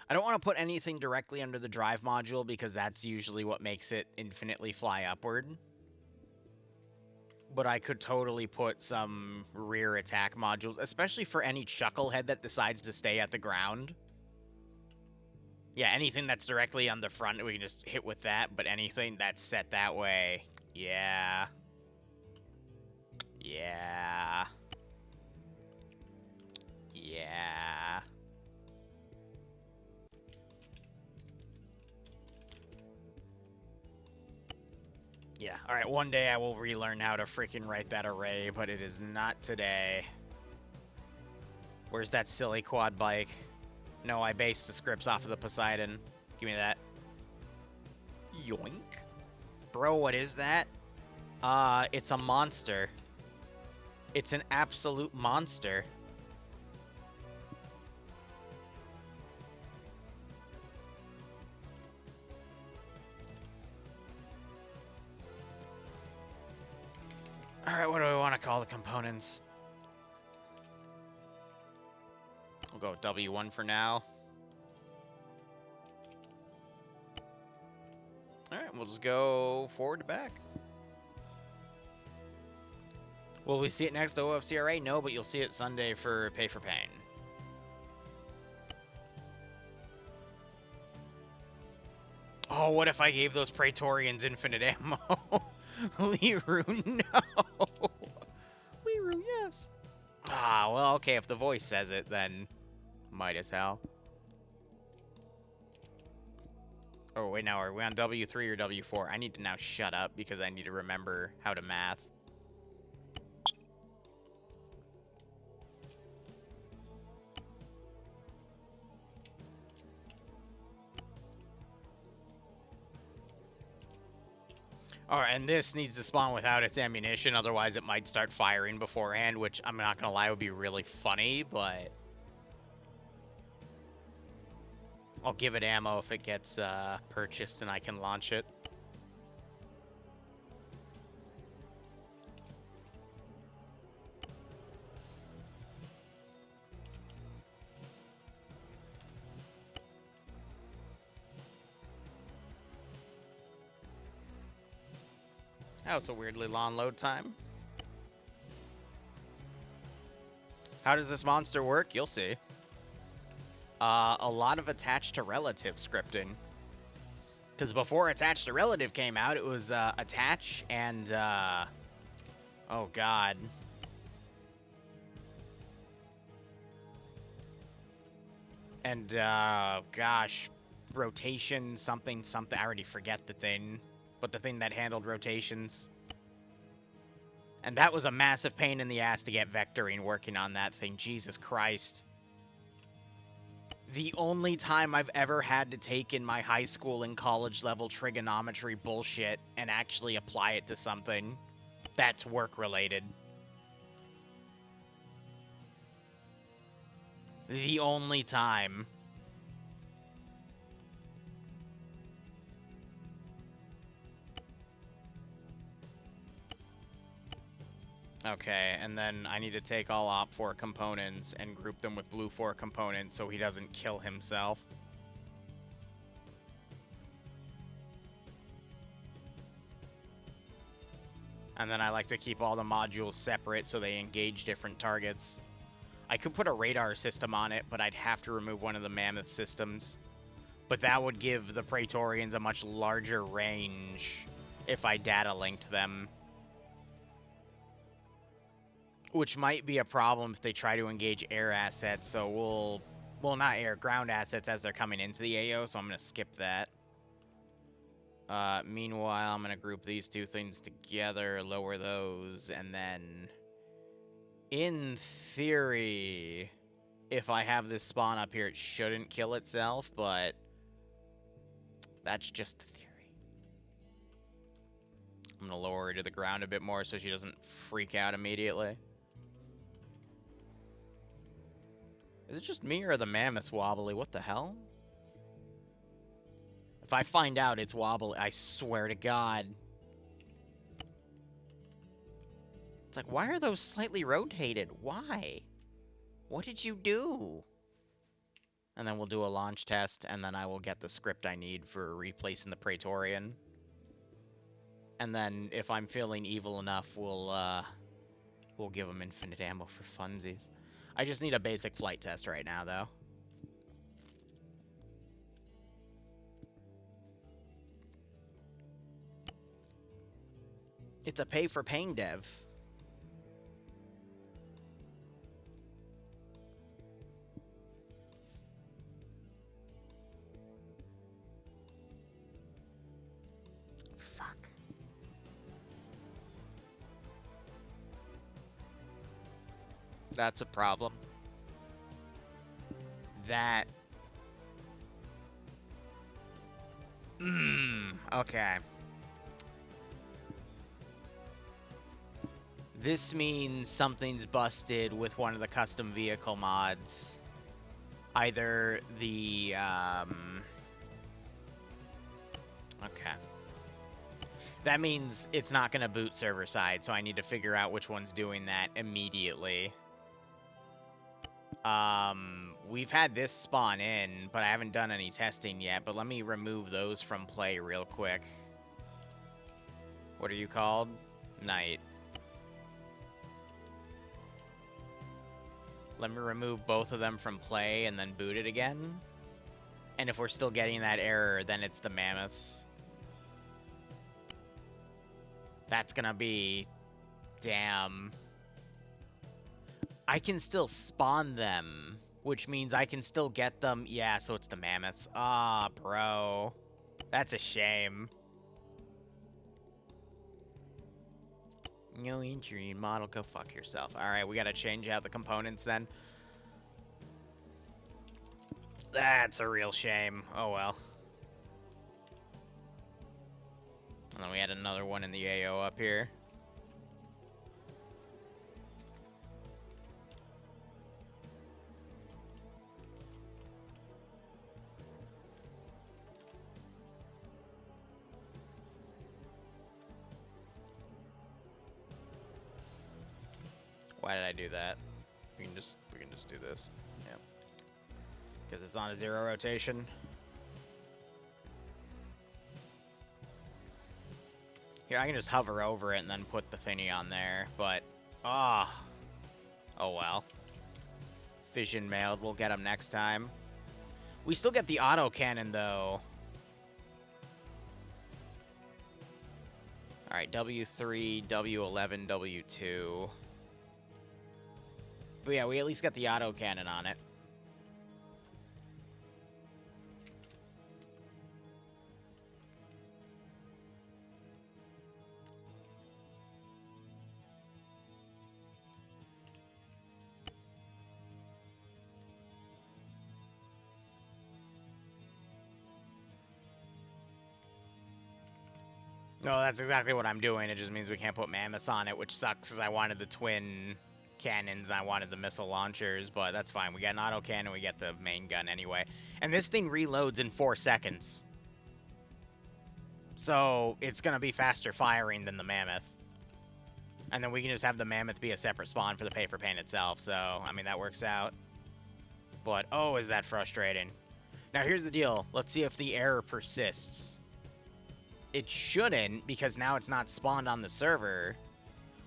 I don't want to put anything directly under the drive module because that's usually what makes it infinitely fly upward. But I could totally put some rear attack modules, especially for any chucklehead that decides to stay at the ground. Yeah, anything that's directly on the front, we can just hit with that, but anything that's set that way, yeah. Yeah. Yeah. Yeah, alright, one day I will relearn how to freaking write that array, but it is not today. Where's that silly quad bike? No, I based the scripts off of the Poseidon. Give me that. Yoink. Bro, what is that? It's a monster. It's an absolute monster. Alright, what do we want to call the components? We'll go with W1 for now. Alright, we'll just go forward to back. Will we see it next to OFCRA? No, but you'll see it Sunday for Pay4Pain. Oh, what if I gave those Praetorians infinite ammo? Liru, no! Liru, yes! Ah, well, okay, if the voice says it, then might as well. Oh, wait, now, are we on W3 or W4? I need to now shut up because I need to remember how to math. Alright, and this needs to spawn without its ammunition, otherwise it might start firing beforehand, which I'm not gonna lie would be really funny, but I'll give it ammo if it gets purchased and I can launch it. That was a weirdly long load time. How does this monster work? You'll see. A lot of attached to relative scripting. Because before attached to relative came out, it was attach and oh god. And gosh, rotation something. I already forget the thing, but the thing that handled rotations. And that was a massive pain in the ass to get vectoring working on that thing. Jesus Christ. The only time I've ever had to take in my high school and college level trigonometry bullshit and actually apply it to something that's work related. The only time. Okay, and then I need to take all Op4 components and group them with Blue 4 components so he doesn't kill himself. And then I like to keep all the modules separate so they engage different targets. I could put a radar system on it, but I'd have to remove one of the mammoth systems. But that would give the Praetorians a much larger range if I data linked them. Which might be a problem if they try to engage air assets, so well, not air, ground assets as they're coming into the AO, so I'm going to skip that. Meanwhile, I'm going to group these two things together, lower those, and then, in theory, if I have this spawn up here, it shouldn't kill itself, but that's just the theory. I'm going to lower her to the ground a bit more so she doesn't freak out immediately. Is it just me or are the mammoths wobbly? What the hell? If I find out it's wobbly, I swear to God. It's like, why are those slightly rotated? Why? What did you do? And then we'll do a launch test, and then I will get the script I need for replacing the Praetorian. And then, if I'm feeling evil enough, we'll give them infinite ammo for funsies. I just need a basic flight test right now, though. It's a pay-for-pain dev. Fuck. That's a problem. That... okay. This means something's busted with one of the custom vehicle mods. Either the, okay. That means it's not going to boot server side, so I need to figure out which one's doing that immediately. We've had this spawn in, but I haven't done any testing yet, but let me remove those from play real quick. What are you called? Knight. Let me remove both of them from play and then boot it again. And if we're still getting that error, then it's the mammoths. That's gonna be... damn. I can still spawn them, which means I can still get them. Yeah, so it's the mammoths. Ah, bro. That's a shame. No injury model, go fuck yourself. Alright, we gotta change out the components then. That's a real shame. Oh well. And then we had another one in the AO up here. Why did I do that? We can just do this. Yep. Because it's on a 0 rotation. Here, I can just hover over it and then put the thingy on there, but... Oh well. Fission mailed. We'll get them next time. We still get the autocannon, though. Alright, W3, W11, W2. But yeah, we at least got the autocannon on it. No, that's exactly what I'm doing. It just means we can't put mammoths on it, which sucks because I wanted the twin cannons and I wanted the missile launchers, but that's fine. We got an autocannon, we get the main gun anyway. And this thing reloads in 4 seconds. So it's going to be faster firing than the mammoth. And then we can just have the mammoth be a separate spawn for the Pay4Pain itself. So, I mean, that works out. But, oh, is that frustrating. Now, here's the deal. Let's see if the error persists. It shouldn't, because now it's not spawned on the server.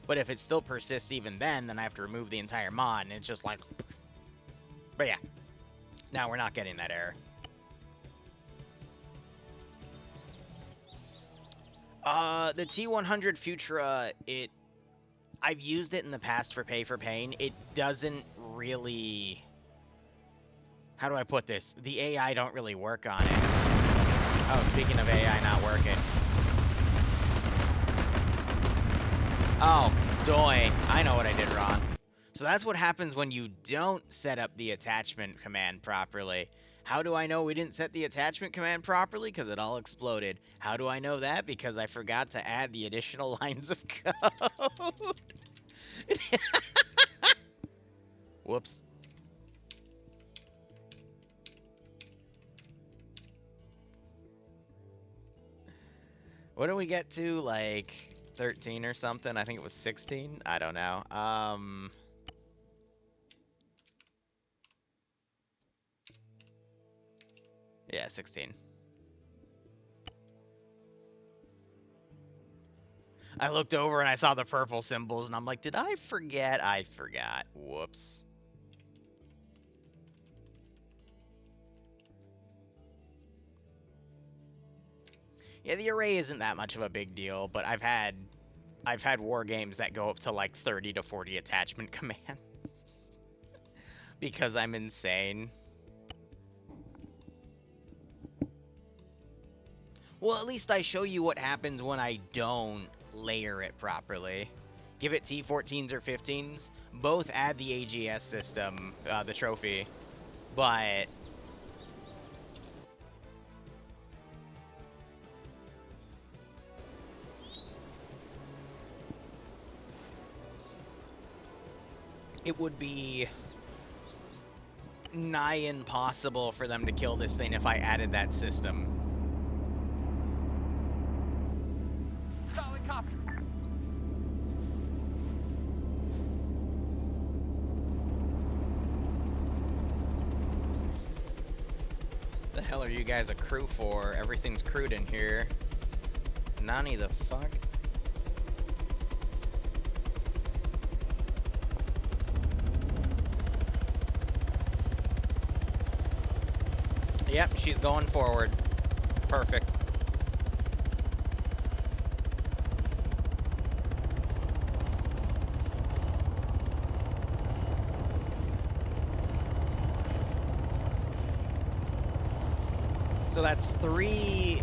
But if it still persists even then I have to remove the entire mod, and it's just like... But yeah. Now we're not getting that error. The T100 Futura, I've used it in the past for Pay4Pain. It doesn't really... How do I put this? The AI don't really work on it. Oh, speaking of AI not working. Oh, doy. I know what I did wrong. So that's what happens when you don't set up the attachment command properly. How do I know we didn't set the attachment command properly? Because it all exploded. How do I know that? Because I forgot to add the additional lines of code. Whoops. What did we get to? Like 13 or something? I think it was 16. I don't know. Yeah, 16. I looked over and I saw the purple symbols and I'm like, did I forget? I forgot. Whoops. Yeah, the array isn't that much of a big deal, but I've had war games that go up to like 30 to 40 attachment commands. Because I'm insane. Well, at least I show you what happens when I don't layer it properly. Give it T14s or 15s. Both add the AGS system, the trophy. But... it would be nigh impossible for them to kill this thing if I added that system. Solid copy. The hell are you guys a crew for? Everything's crewed in here. Nani the fuck? Yep, she's going forward. Perfect. So that's 3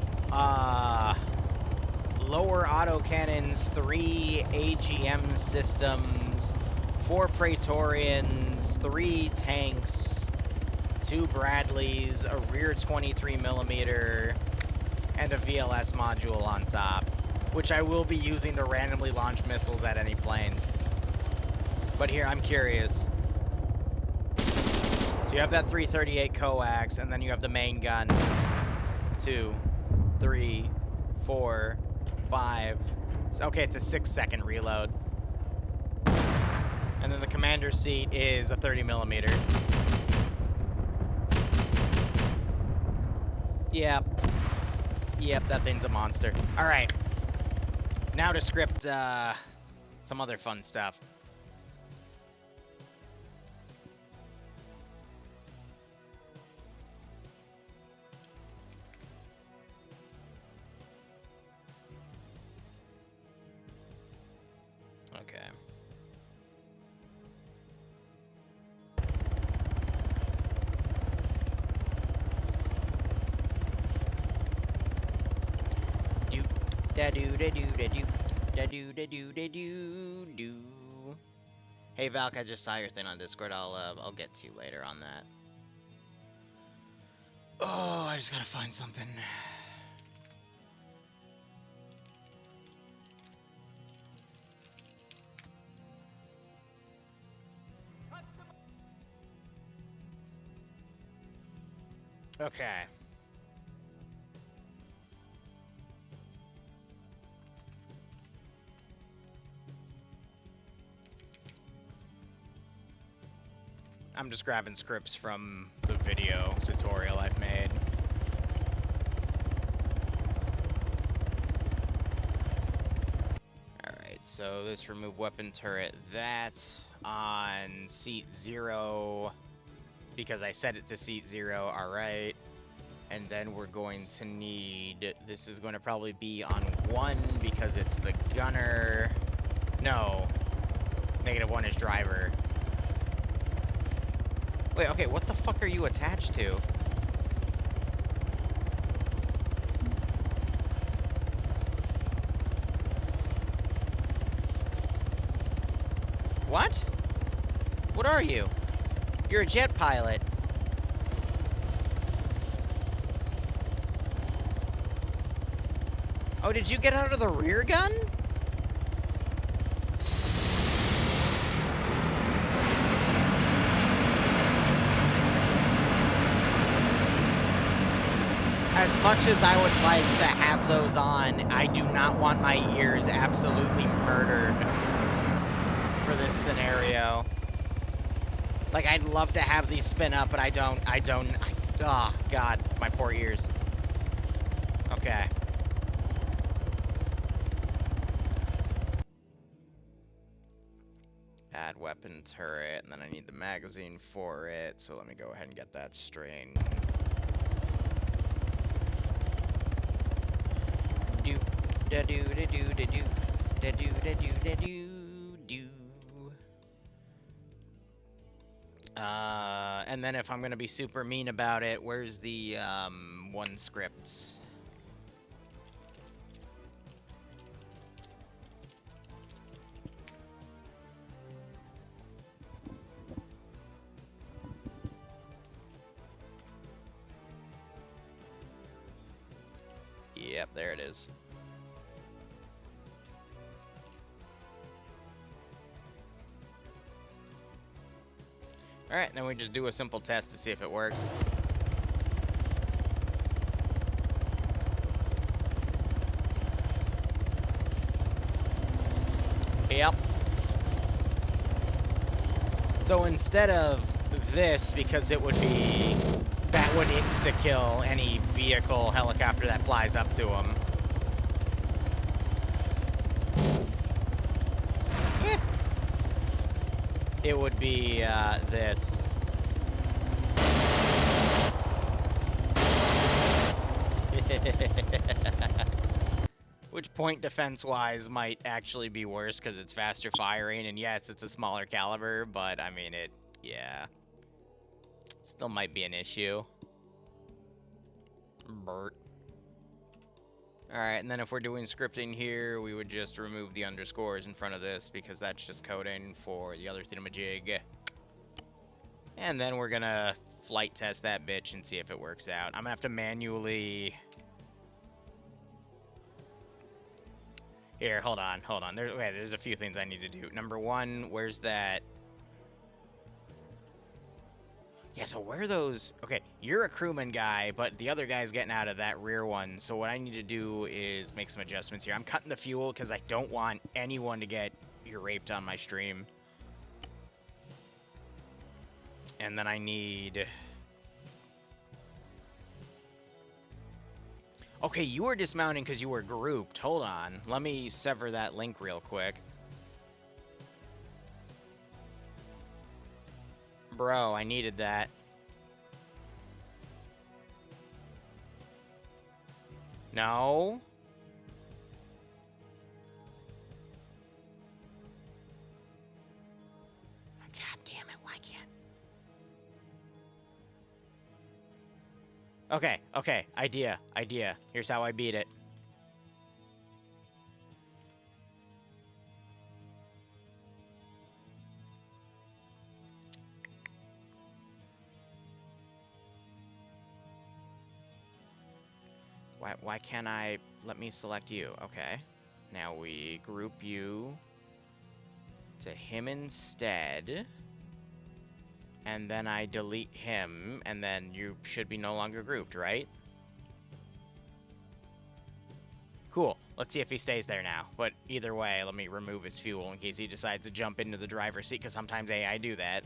lower autocannons, 3 AGM systems, 4 Praetorians, 3 tanks, 2 Bradleys, a rear 23mm, and a VLS module on top, which I will be using to randomly launch missiles at any planes. But here, I'm curious. So you have that 338 coax, and then you have the main gun. 2, 3, 4, 5. Okay, it's a 6-second reload. And then the commander's seat is a 30mm. Yep. Yep, that thing's a monster. Alright. Now to script some other fun stuff. Okay. Do da do da do da do da do da do da do do. Hey Valk, I just saw your thing on Discord. I'll get to you later on that. Oh, I just gotta find something. Okay. I'm just grabbing scripts from the video tutorial I've made. Alright, so this remove weapon turret, that's on seat 0 because I set it to seat 0, alright. And then we're going to need, this is going to probably be on 1 because it's the gunner. No, -1 is driver. Wait, okay, what the fuck are you attached to? What? What are you? You're a jet pilot. Oh, did you get out of the rear gun? As much as I would like to have those on, I do not want my ears absolutely murdered for this scenario. Like, I'd love to have these spin up, but I don't, oh, God, my poor ears. Okay. Add weapon turret, and then I need the magazine for it, so let me go ahead and get that straight. Do da do da do da do da do da do da do do. And then if I'm gonna be super mean about it, where's the one script? Yep, there it is. Alright, then we just do a simple test to see if it works. Yep. So instead of this, because it would be... that would insta-kill any vehicle, helicopter that flies up to them. It would be, this. Which point defense-wise might actually be worse because it's faster firing, and yes, it's a smaller caliber, but, I mean, yeah. Still might be an issue. Bert. Alright, and then if we're doing scripting here, we would just remove the underscores in front of this because that's just coding for the other thingamajig. And then we're gonna flight test that bitch and see if it works out. I'm gonna have to manually... Here, hold on. There's a few things I need to do. Number one, where's that... Yeah, so where are those... Okay, you're a crewman guy, but the other guy's getting out of that rear one. So what I need to do is make some adjustments here. I'm cutting the fuel because I don't want anyone to get raped on my stream. And then I need... Okay, you were dismounting because you were grouped. Hold on. Let me sever that link real quick. Bro, I needed that. No. God damn it, why can't... Okay, idea. Here's how I beat it. Why can't I... Let me select you. Okay. Now we group you to him instead. And then I delete him, and then you should be no longer grouped, right? Cool. Let's see if he stays there now. But either way, let me remove his fuel in case he decides to jump into the driver's seat, because sometimes AI do that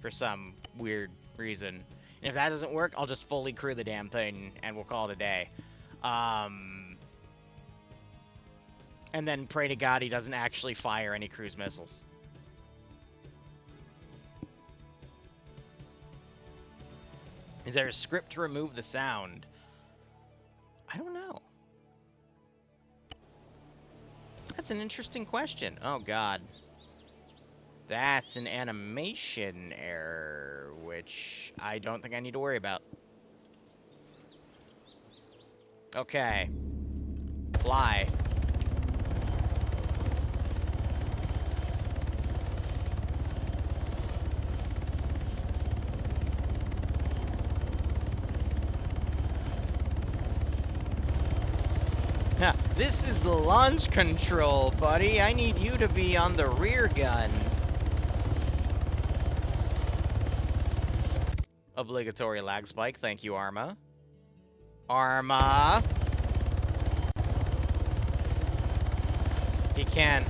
for some weird reason. And if that doesn't work, I'll just fully crew the damn thing, and we'll call it a day. And then pray to God he doesn't actually fire any cruise missiles. Is there a script to remove the sound? I don't know. That's an interesting question. Oh, God. That's an animation error, which I don't think I need to worry about. Okay. Fly. Yeah, this is the launch control, buddy. I need you to be on the rear gun. Obligatory lag spike. Thank you, Arma. Arma! He can't...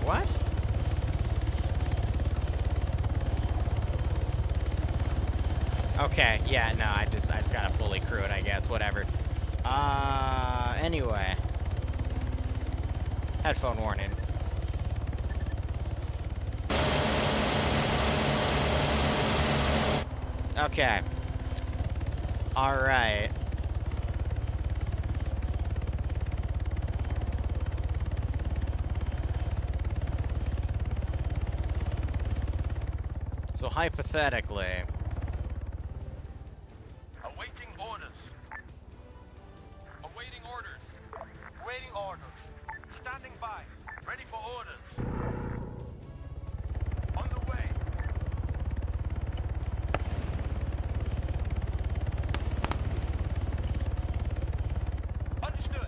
What? Okay, yeah, no, I just gotta fully crew it, I guess, whatever. Anyway. Headphone warning. Okay. Alright. So hypothetically... Awaiting orders. Awaiting orders. Waiting orders. Standing by. Ready for orders. On the way. Understood.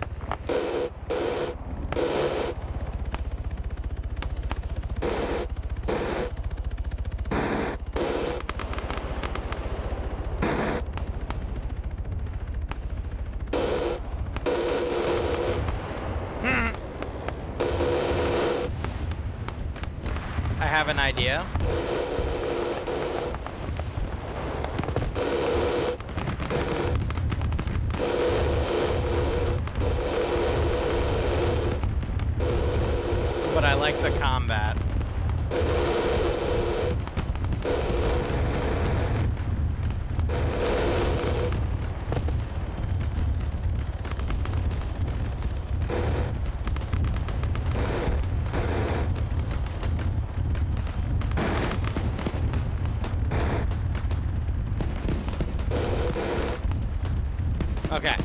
I have an idea. But I like the combat. Okay.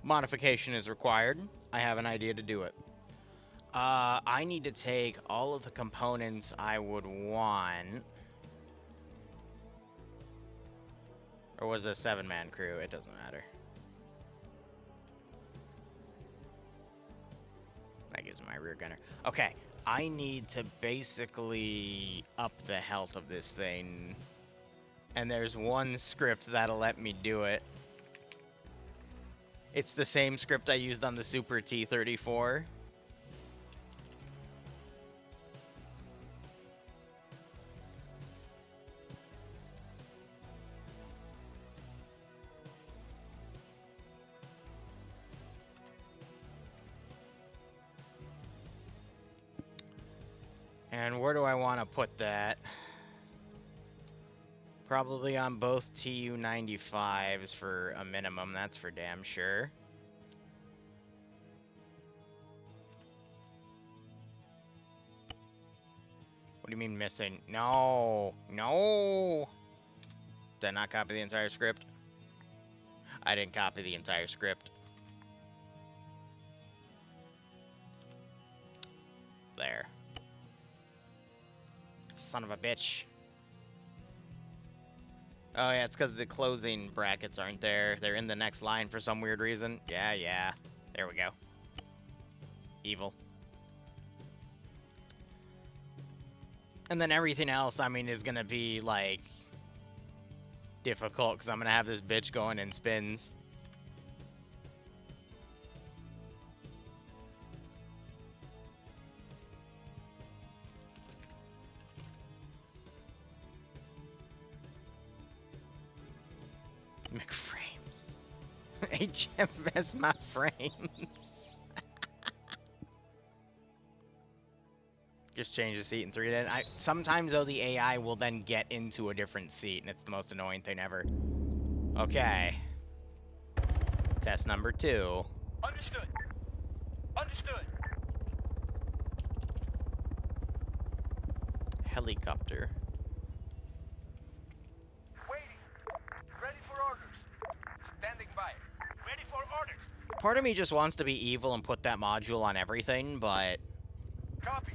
Modification is required. I have an idea to do it. I need to take all of the components I would want. Or was it a 7-man crew? It doesn't matter. That gives me my rear gunner. Okay, I need to basically up the health of this thing. And there's one script that'll let me do it. It's the same script I used on the Super T-34. And where do I want to put that? Probably on both TU-95s for a minimum, that's for damn sure. What do you mean missing? No! No! Did I not copy the entire script? I didn't copy the entire script. There. Son of a bitch. Oh, yeah, it's because the closing brackets aren't there. They're in the next line for some weird reason. Yeah. There we go. Evil. And then everything else, I mean, is going to be, like, difficult because I'm going to have this bitch going in spins. McFrames. HMS my frames. Just change the seat in 3 then. Sometimes though the AI will then get into a different seat and it's the most annoying thing ever. Okay. Test number 2. Understood. Understood. Helicopter. Waiting. Ready for orders. Standing by. Ready for orders. Part of me just wants to be evil and put that module on everything, but Copy.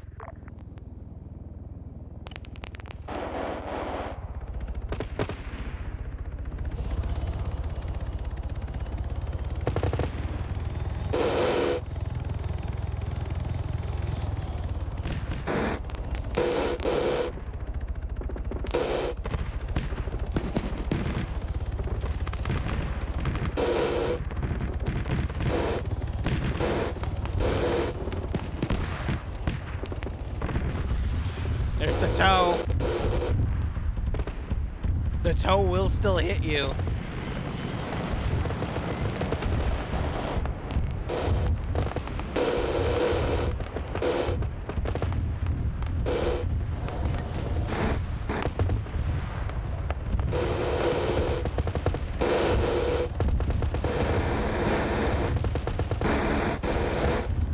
there's the toe. The toe will still hit you.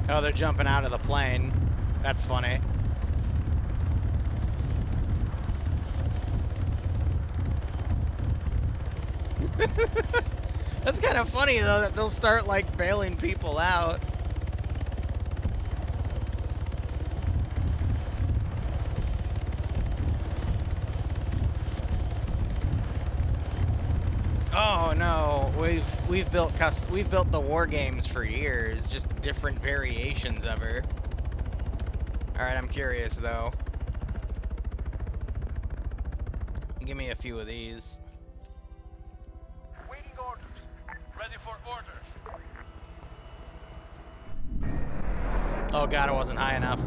Oh, they're jumping out of the plane. That's funny. That's kind of funny, though, that they'll start, like, bailing people out. Oh no, we've built the war games for years, just different variations of her. All right, I'm curious though. Give me a few of these. Waiting orders. Ready for orders. Oh god, it wasn't high enough.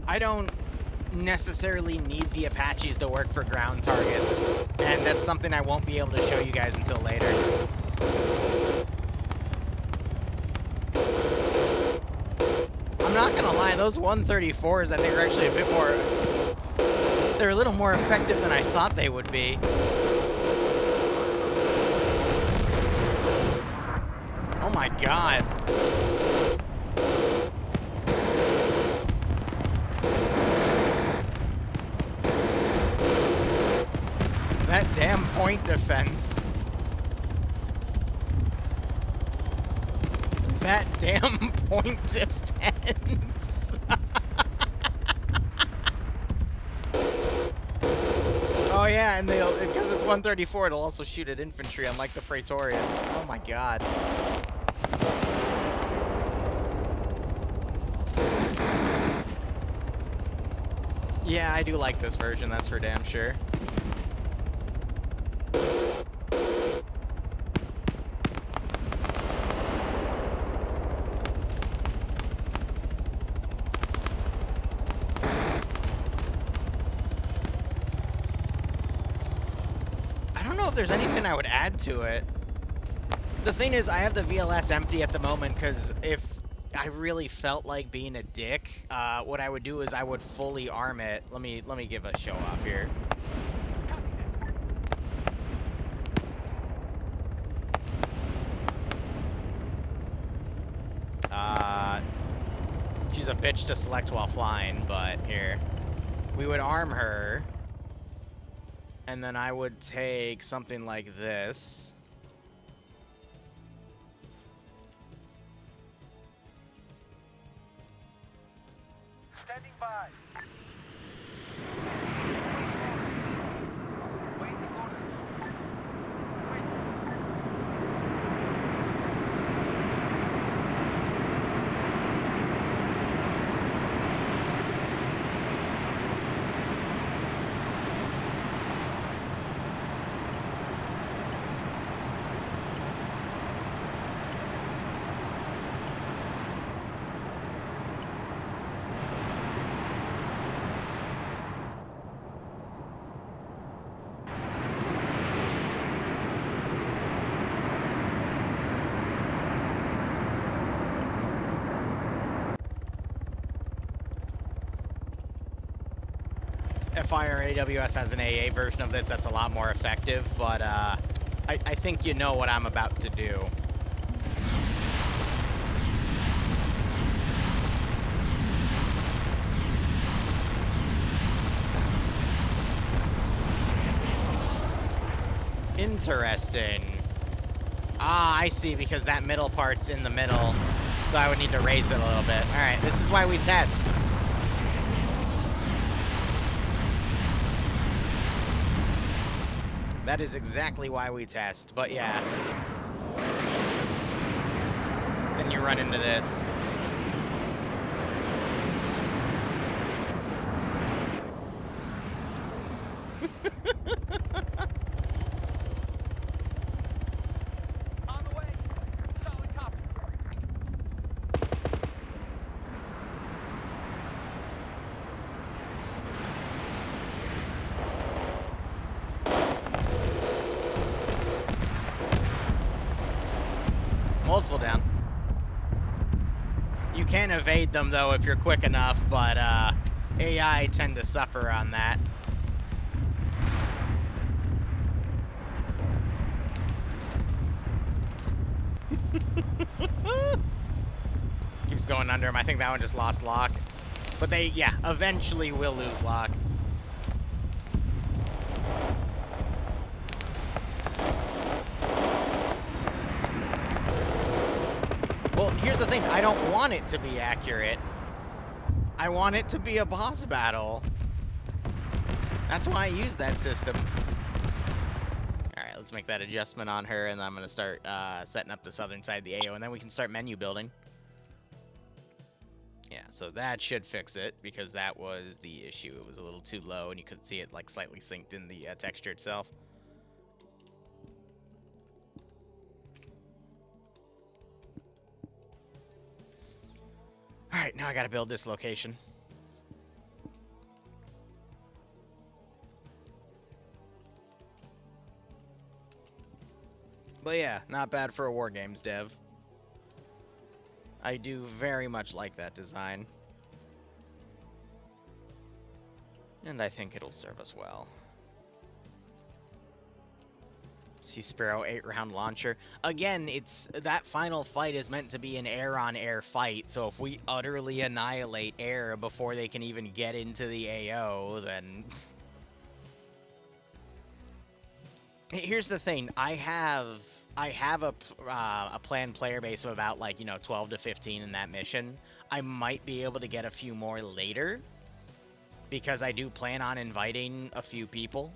I don't necessarily need the Apaches to work for ground targets, and that's something I won't be able to show you guys until later. I'm not gonna lie, those 134s I think are actually a bit more... They're a little more effective than I thought they would be. Oh my god. That damn point defense. That damn point defense. Oh yeah, and they'll, because it's 134, it'll also shoot at infantry, unlike the Praetorian. Oh my god. Yeah, I do like this version, that's for damn sure. I don't know if there's anything I would add to it. The thing is, I have the VLS empty at the moment because if I really felt like being a dick, what I would do is I would fully arm it. Let me give a show off here. She's a bitch to select while flying, but here. We would arm her, and then I would take something like this. Standing by. Waiting orders. Waiting. Fire AWS has an AA version of this that's a lot more effective, but I think you know what I'm about to do. Interesting. Ah, I see, because that middle part's in the middle, so I would need to raise it a little bit. All right, this is why we test. That is exactly why we test, but yeah. Then you run into this. On the way. Solid copy. Multiple down. You can evade them, though, if you're quick enough, but AI tend to suffer on that. Keeps going under him. I think that one just lost lock. But they, yeah, eventually will lose lock. Well, here's the thing. I don't want it to be accurate. I want it to be a boss battle. That's why I use that system. All right, let's make that adjustment on her, and then I'm going to start setting up the southern side of the AO, and then we can start menu building. Yeah, so that should fix it, because that was the issue. It was a little too low, and you could see it like slightly synced in the texture itself. All right, now I got to build this location. But yeah, not bad for a Wargames dev. I do very much like that design. And I think it'll serve us well. Sea Sparrow 8-round launcher. Again, it's that final fight is meant to be an air-on-air fight, so if we utterly annihilate air before they can even get into the AO, then... Here's the thing. I have a planned player base of about, like, 12 to 15 in that mission. I might be able to get a few more later, because I do plan on inviting a few people.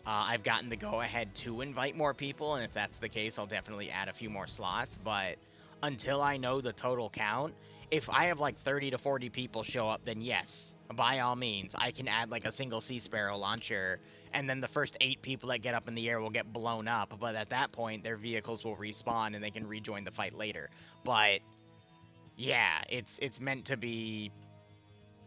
I've gotten the go-ahead to invite more people, and if that's the case, I'll definitely add a few more slots. But until I know the total count, if I have like 30 to 40 people show up, then yes, by all means, I can add like a single Sea Sparrow launcher, and then the first 8 people that get up in the air will get blown up, but at that point, their vehicles will respawn and they can rejoin the fight later. But yeah, it's meant to be...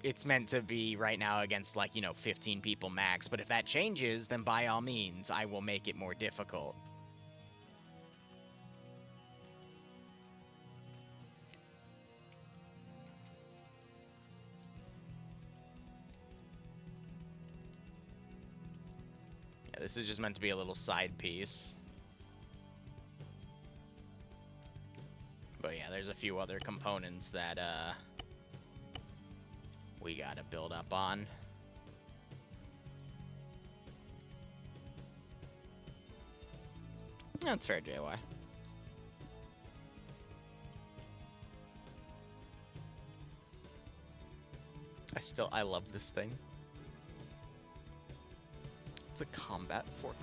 It's meant to be right now against, like, 15 people max. But if that changes, then by all means, I will make it more difficult. Yeah, this is just meant to be a little side piece. But yeah, there's a few other components that, we gotta build up on. That's fair, JY. I love this thing. It's a combat forklift.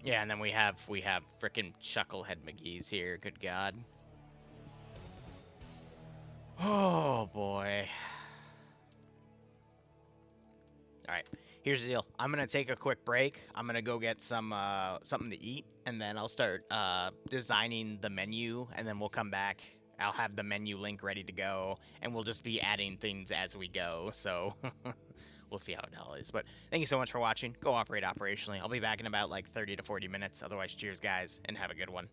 Yeah, and then we have frickin' Chucklehead McGee's here, good God. Oh, boy. Alright, here's the deal. I'm gonna take a quick break. I'm gonna go get some something to eat, and then I'll start designing the menu, and then we'll come back. I'll have the menu link ready to go, and we'll just be adding things as we go, so we'll see how it all is. But thank you so much for watching. Go operate operationally. I'll be back in about like 30 to 40 minutes. Otherwise, cheers, guys, and have a good one.